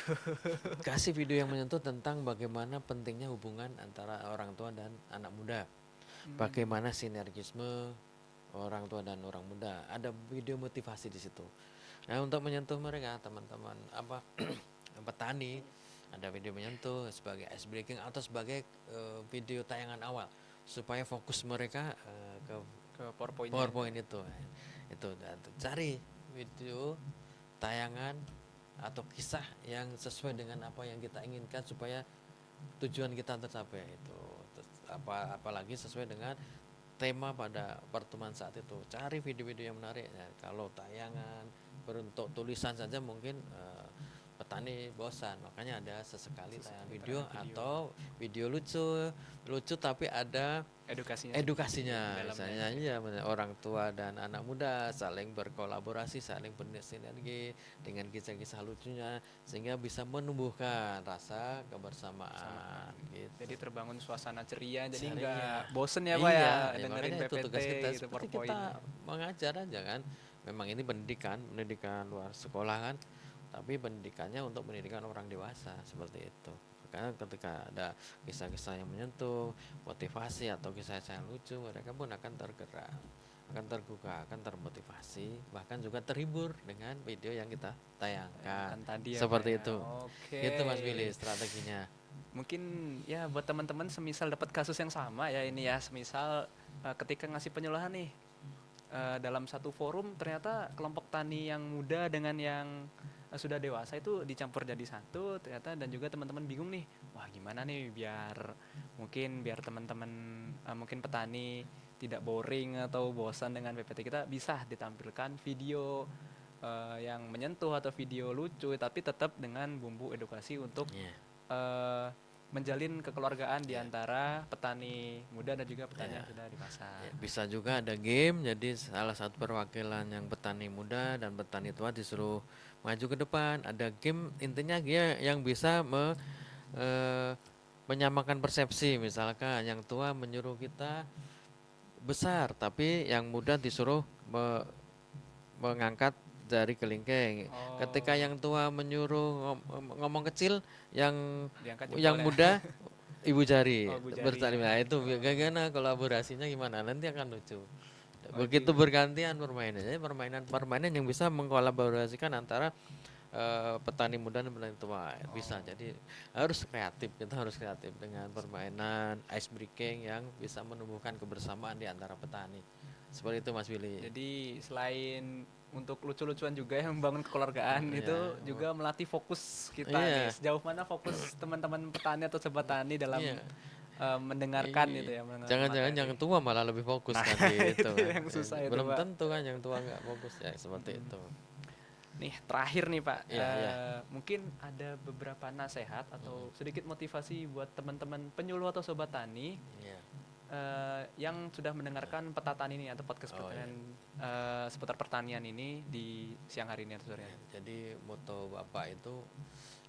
[SPEAKER 2] kasih video yang menyentuh tentang bagaimana pentingnya hubungan antara orang tua dan anak muda. Bagaimana sinergisme orang tua dan orang muda. Ada video motivasi di situ. Nah, untuk menyentuh mereka, teman-teman apa petani, ada video menyentuh sebagai ice breaking atau sebagai video tayangan awal supaya fokus mereka ke
[SPEAKER 1] Ke PowerPoint-nya itu.
[SPEAKER 2] PowerPoint itu. Itu cari video tayangan atau kisah yang sesuai dengan apa yang kita inginkan supaya tujuan kita tercapai itu. Apalagi sesuai dengan tema pada pertemuan saat itu. Cari video-video yang menarik ya. Kalau tayangan berbentuk tulisan saja mungkin petani bosan, makanya ada sesekali tayangan
[SPEAKER 1] Sesekali
[SPEAKER 2] video
[SPEAKER 1] tayangan video.
[SPEAKER 2] atau video lucu tapi ada
[SPEAKER 1] Edukasinya
[SPEAKER 2] edukasinya,
[SPEAKER 1] di dalamnya.
[SPEAKER 2] misalnya ya orang tua dan anak muda saling berkolaborasi, saling bersinergi dengan kisah-kisah lucunya sehingga bisa menumbuhkan rasa kebersamaan gitu.
[SPEAKER 1] Jadi terbangun suasana ceria, jadi
[SPEAKER 2] Ceria.
[SPEAKER 1] nggak bosen ya Pak ya
[SPEAKER 2] Iya, ya
[SPEAKER 1] dengerin
[SPEAKER 2] makanya itu
[SPEAKER 1] PPT
[SPEAKER 2] tugas kita
[SPEAKER 1] gitu
[SPEAKER 2] seperti
[SPEAKER 1] PowerPoint.
[SPEAKER 2] kita mengajar aja kan. Memang ini pendidikan luar sekolah kan, tapi pendidikannya untuk pendidikan orang dewasa seperti itu. Karena ketika ada kisah-kisah yang menyentuh, motivasi atau kisah-kisah yang lucu, mereka pun akan tergerak, akan tergugah, akan termotivasi, bahkan juga terhibur dengan video yang kita tayangkan.
[SPEAKER 1] Kan tadi ya Pak
[SPEAKER 2] Seperti
[SPEAKER 1] ya.
[SPEAKER 2] itu.
[SPEAKER 1] Oke.
[SPEAKER 2] Itu Mas Billy strateginya.
[SPEAKER 1] Mungkin ya buat teman-teman semisal dapat kasus yang sama ya ini ya, semisal ketika ngasih penyuluhan nih dalam satu forum ternyata kelompok tani yang muda dengan yang sudah dewasa itu dicampur jadi satu ternyata, dan juga teman-teman bingung nih, wah gimana nih biar teman-teman mungkin petani tidak boring atau bosan dengan PPT kita, bisa ditampilkan video yang menyentuh atau video lucu, tapi tetap dengan bumbu edukasi untuk
[SPEAKER 2] Iya,
[SPEAKER 1] eh, menjalin kekeluargaan di
[SPEAKER 2] iya,
[SPEAKER 1] antara petani muda dan juga petani
[SPEAKER 2] iya.
[SPEAKER 1] yang sudah di pasar.
[SPEAKER 2] Ya, bisa juga ada game, jadi salah satu perwakilan yang petani muda dan petani tua disuruh maju ke depan. Ada game, intinya dia yang bisa eh, menyamakan persepsi. Misalkan yang tua menyuruh kita besar, tapi yang muda disuruh mengangkat jari kelingking. Ketika
[SPEAKER 1] Oh,
[SPEAKER 2] yang tua menyuruh ngomong kecil, yang
[SPEAKER 1] diangkat
[SPEAKER 2] yang
[SPEAKER 1] jempolnya.
[SPEAKER 2] muda ibu jari
[SPEAKER 1] Oh, Bu Jari
[SPEAKER 2] bertani.
[SPEAKER 1] ya.
[SPEAKER 2] Nah itu
[SPEAKER 1] Oh,
[SPEAKER 2] bagaimana kolaborasinya gimana? Nanti akan lucu. Begitu
[SPEAKER 1] waduh.
[SPEAKER 2] bergantian permainan. Jadi permainan-permainan yang bisa mengkolaborasikan antara petani muda dan petani tua bisa.
[SPEAKER 1] Oh.
[SPEAKER 2] Jadi harus kreatif. Kita harus kreatif dengan permainan ice breaking yang bisa menumbuhkan kebersamaan di antara petani. Seperti itu Mas Willy.
[SPEAKER 1] Jadi selain untuk lucu-lucuan juga yang membangun kekeluargaan itu
[SPEAKER 2] Iya,
[SPEAKER 1] juga melatih fokus kita nih.
[SPEAKER 2] iya,
[SPEAKER 1] Sejauh mana fokus teman-teman petani atau sobat tani dalam
[SPEAKER 2] iya.
[SPEAKER 1] mendengarkan itu
[SPEAKER 2] Iya.
[SPEAKER 1] ya, mendengarkan
[SPEAKER 2] Jangan-jangan yang
[SPEAKER 1] materi.
[SPEAKER 2] tua malah lebih fokus
[SPEAKER 1] Nah,
[SPEAKER 2] kan gitu
[SPEAKER 1] itu
[SPEAKER 2] kan.
[SPEAKER 1] yang susah itu,
[SPEAKER 2] Belum
[SPEAKER 1] Pak.
[SPEAKER 2] tentu kan yang tua nggak fokus ya seperti itu.
[SPEAKER 1] Nih, terakhir nih, Pak.
[SPEAKER 2] Iya, iya.
[SPEAKER 1] Mungkin ada beberapa nasihat atau
[SPEAKER 2] Mm-mm.
[SPEAKER 1] sedikit motivasi buat teman-teman penyuluh atau sobat tani
[SPEAKER 2] Iya.
[SPEAKER 1] yang sudah mendengarkan Peta Tani ini atau podcast
[SPEAKER 2] Oh iya.
[SPEAKER 1] pertanian seputar pertanian ini di siang hari ini atau sore
[SPEAKER 2] Iya.
[SPEAKER 1] hari.
[SPEAKER 2] Jadi moto Bapak itu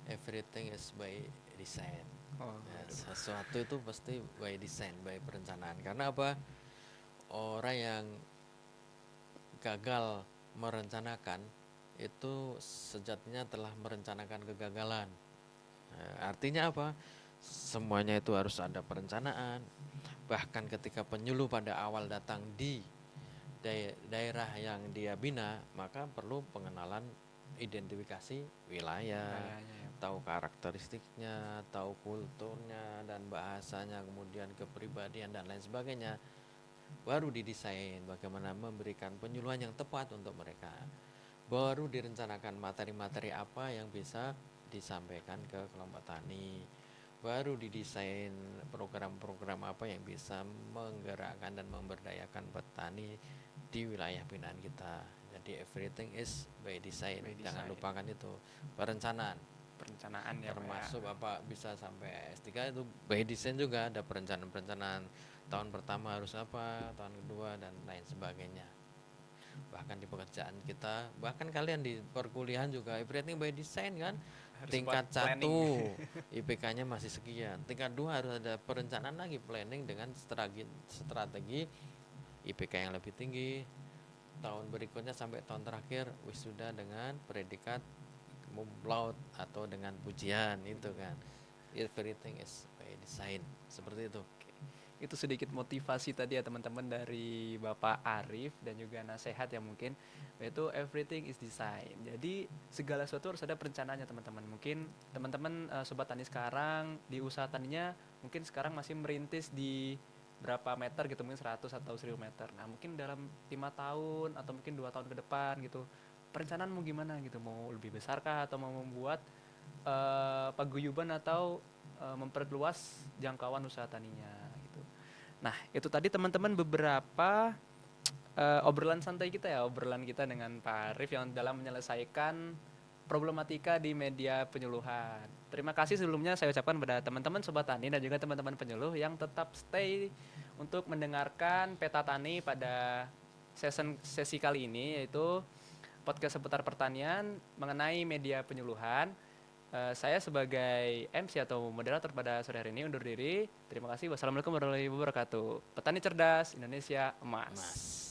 [SPEAKER 2] everything is by design.
[SPEAKER 1] Oh,
[SPEAKER 2] Ya,
[SPEAKER 1] aduh.
[SPEAKER 2] sesuatu itu pasti by design, by perencanaan. Karena apa? Orang yang gagal merencanakan itu sejatinya telah merencanakan kegagalan. Nah, artinya apa? Semuanya itu harus ada perencanaan. Bahkan ketika penyuluh pada awal datang di daerah yang dia bina, maka perlu pengenalan identifikasi wilayah,
[SPEAKER 1] Wilayahnya ya.
[SPEAKER 2] tahu karakteristiknya, tahu kulturnya dan bahasanya, kemudian kepribadian dan lain sebagainya. Baru didesain bagaimana memberikan penyuluhan yang tepat untuk mereka. Baru direncanakan materi-materi apa yang bisa disampaikan ke kelompok tani. Baru didesain program-program apa yang bisa menggerakkan dan memberdayakan petani di wilayah binaan kita. Jadi everything is by design.
[SPEAKER 1] By
[SPEAKER 2] Jangan
[SPEAKER 1] design.
[SPEAKER 2] lupakan itu perencanaan.
[SPEAKER 1] Perencanaan ya, Pak ya.
[SPEAKER 2] Termasuk Bapak bisa sampai S3 itu by design juga ada perencanaan-perencanaan. Tahun pertama harus apa, tahun kedua dan lain sebagainya. Bahkan di pekerjaan kita, bahkan kalian di perkuliahan juga everything by design kan.
[SPEAKER 1] Harus buat
[SPEAKER 2] Tingkat
[SPEAKER 1] planning.
[SPEAKER 2] 1 IPK-nya masih sekian. Tingkat 2 harus ada perencanaan lagi, planning dengan strategi IPK yang lebih tinggi. Tahun berikutnya sampai tahun terakhir wisuda dengan predikat cum laude atau dengan pujian itu kan. Everything is by design. Seperti itu.
[SPEAKER 1] Itu sedikit motivasi tadi ya teman-teman dari Bapak Arif dan juga nasihat yang mungkin yaitu everything is design. Jadi segala sesuatu harus ada perencanaannya teman-teman. Mungkin teman-teman sobat tani sekarang di usaha taninya mungkin sekarang masih merintis di berapa meter gitu, mungkin 100 atau 1000 meter. Nah, mungkin dalam 5 tahun atau mungkin 2 tahun ke depan gitu. Perencanaan mau gimana gitu? Mau lebih besarkah atau mau membuat paguyuban atau memperluas jangkauan usaha taninya gitu. Nah, itu tadi teman-teman beberapa obrolan santai kita ya, obrolan kita dengan Pak Arif yang dalam menyelesaikan problematika di media penyuluhan. Terima kasih sebelumnya saya ucapkan pada teman-teman Sobat Tani dan juga teman-teman penyuluh yang tetap stay untuk mendengarkan Peta Tani pada sesi kali ini, yaitu podcast seputar pertanian mengenai media penyuluhan. Saya sebagai MC atau moderator pada sore hari ini undur diri. Terima kasih. Wassalamualaikum warahmatullahi wabarakatuh. Petani cerdas, Indonesia emas.
[SPEAKER 2] Mas.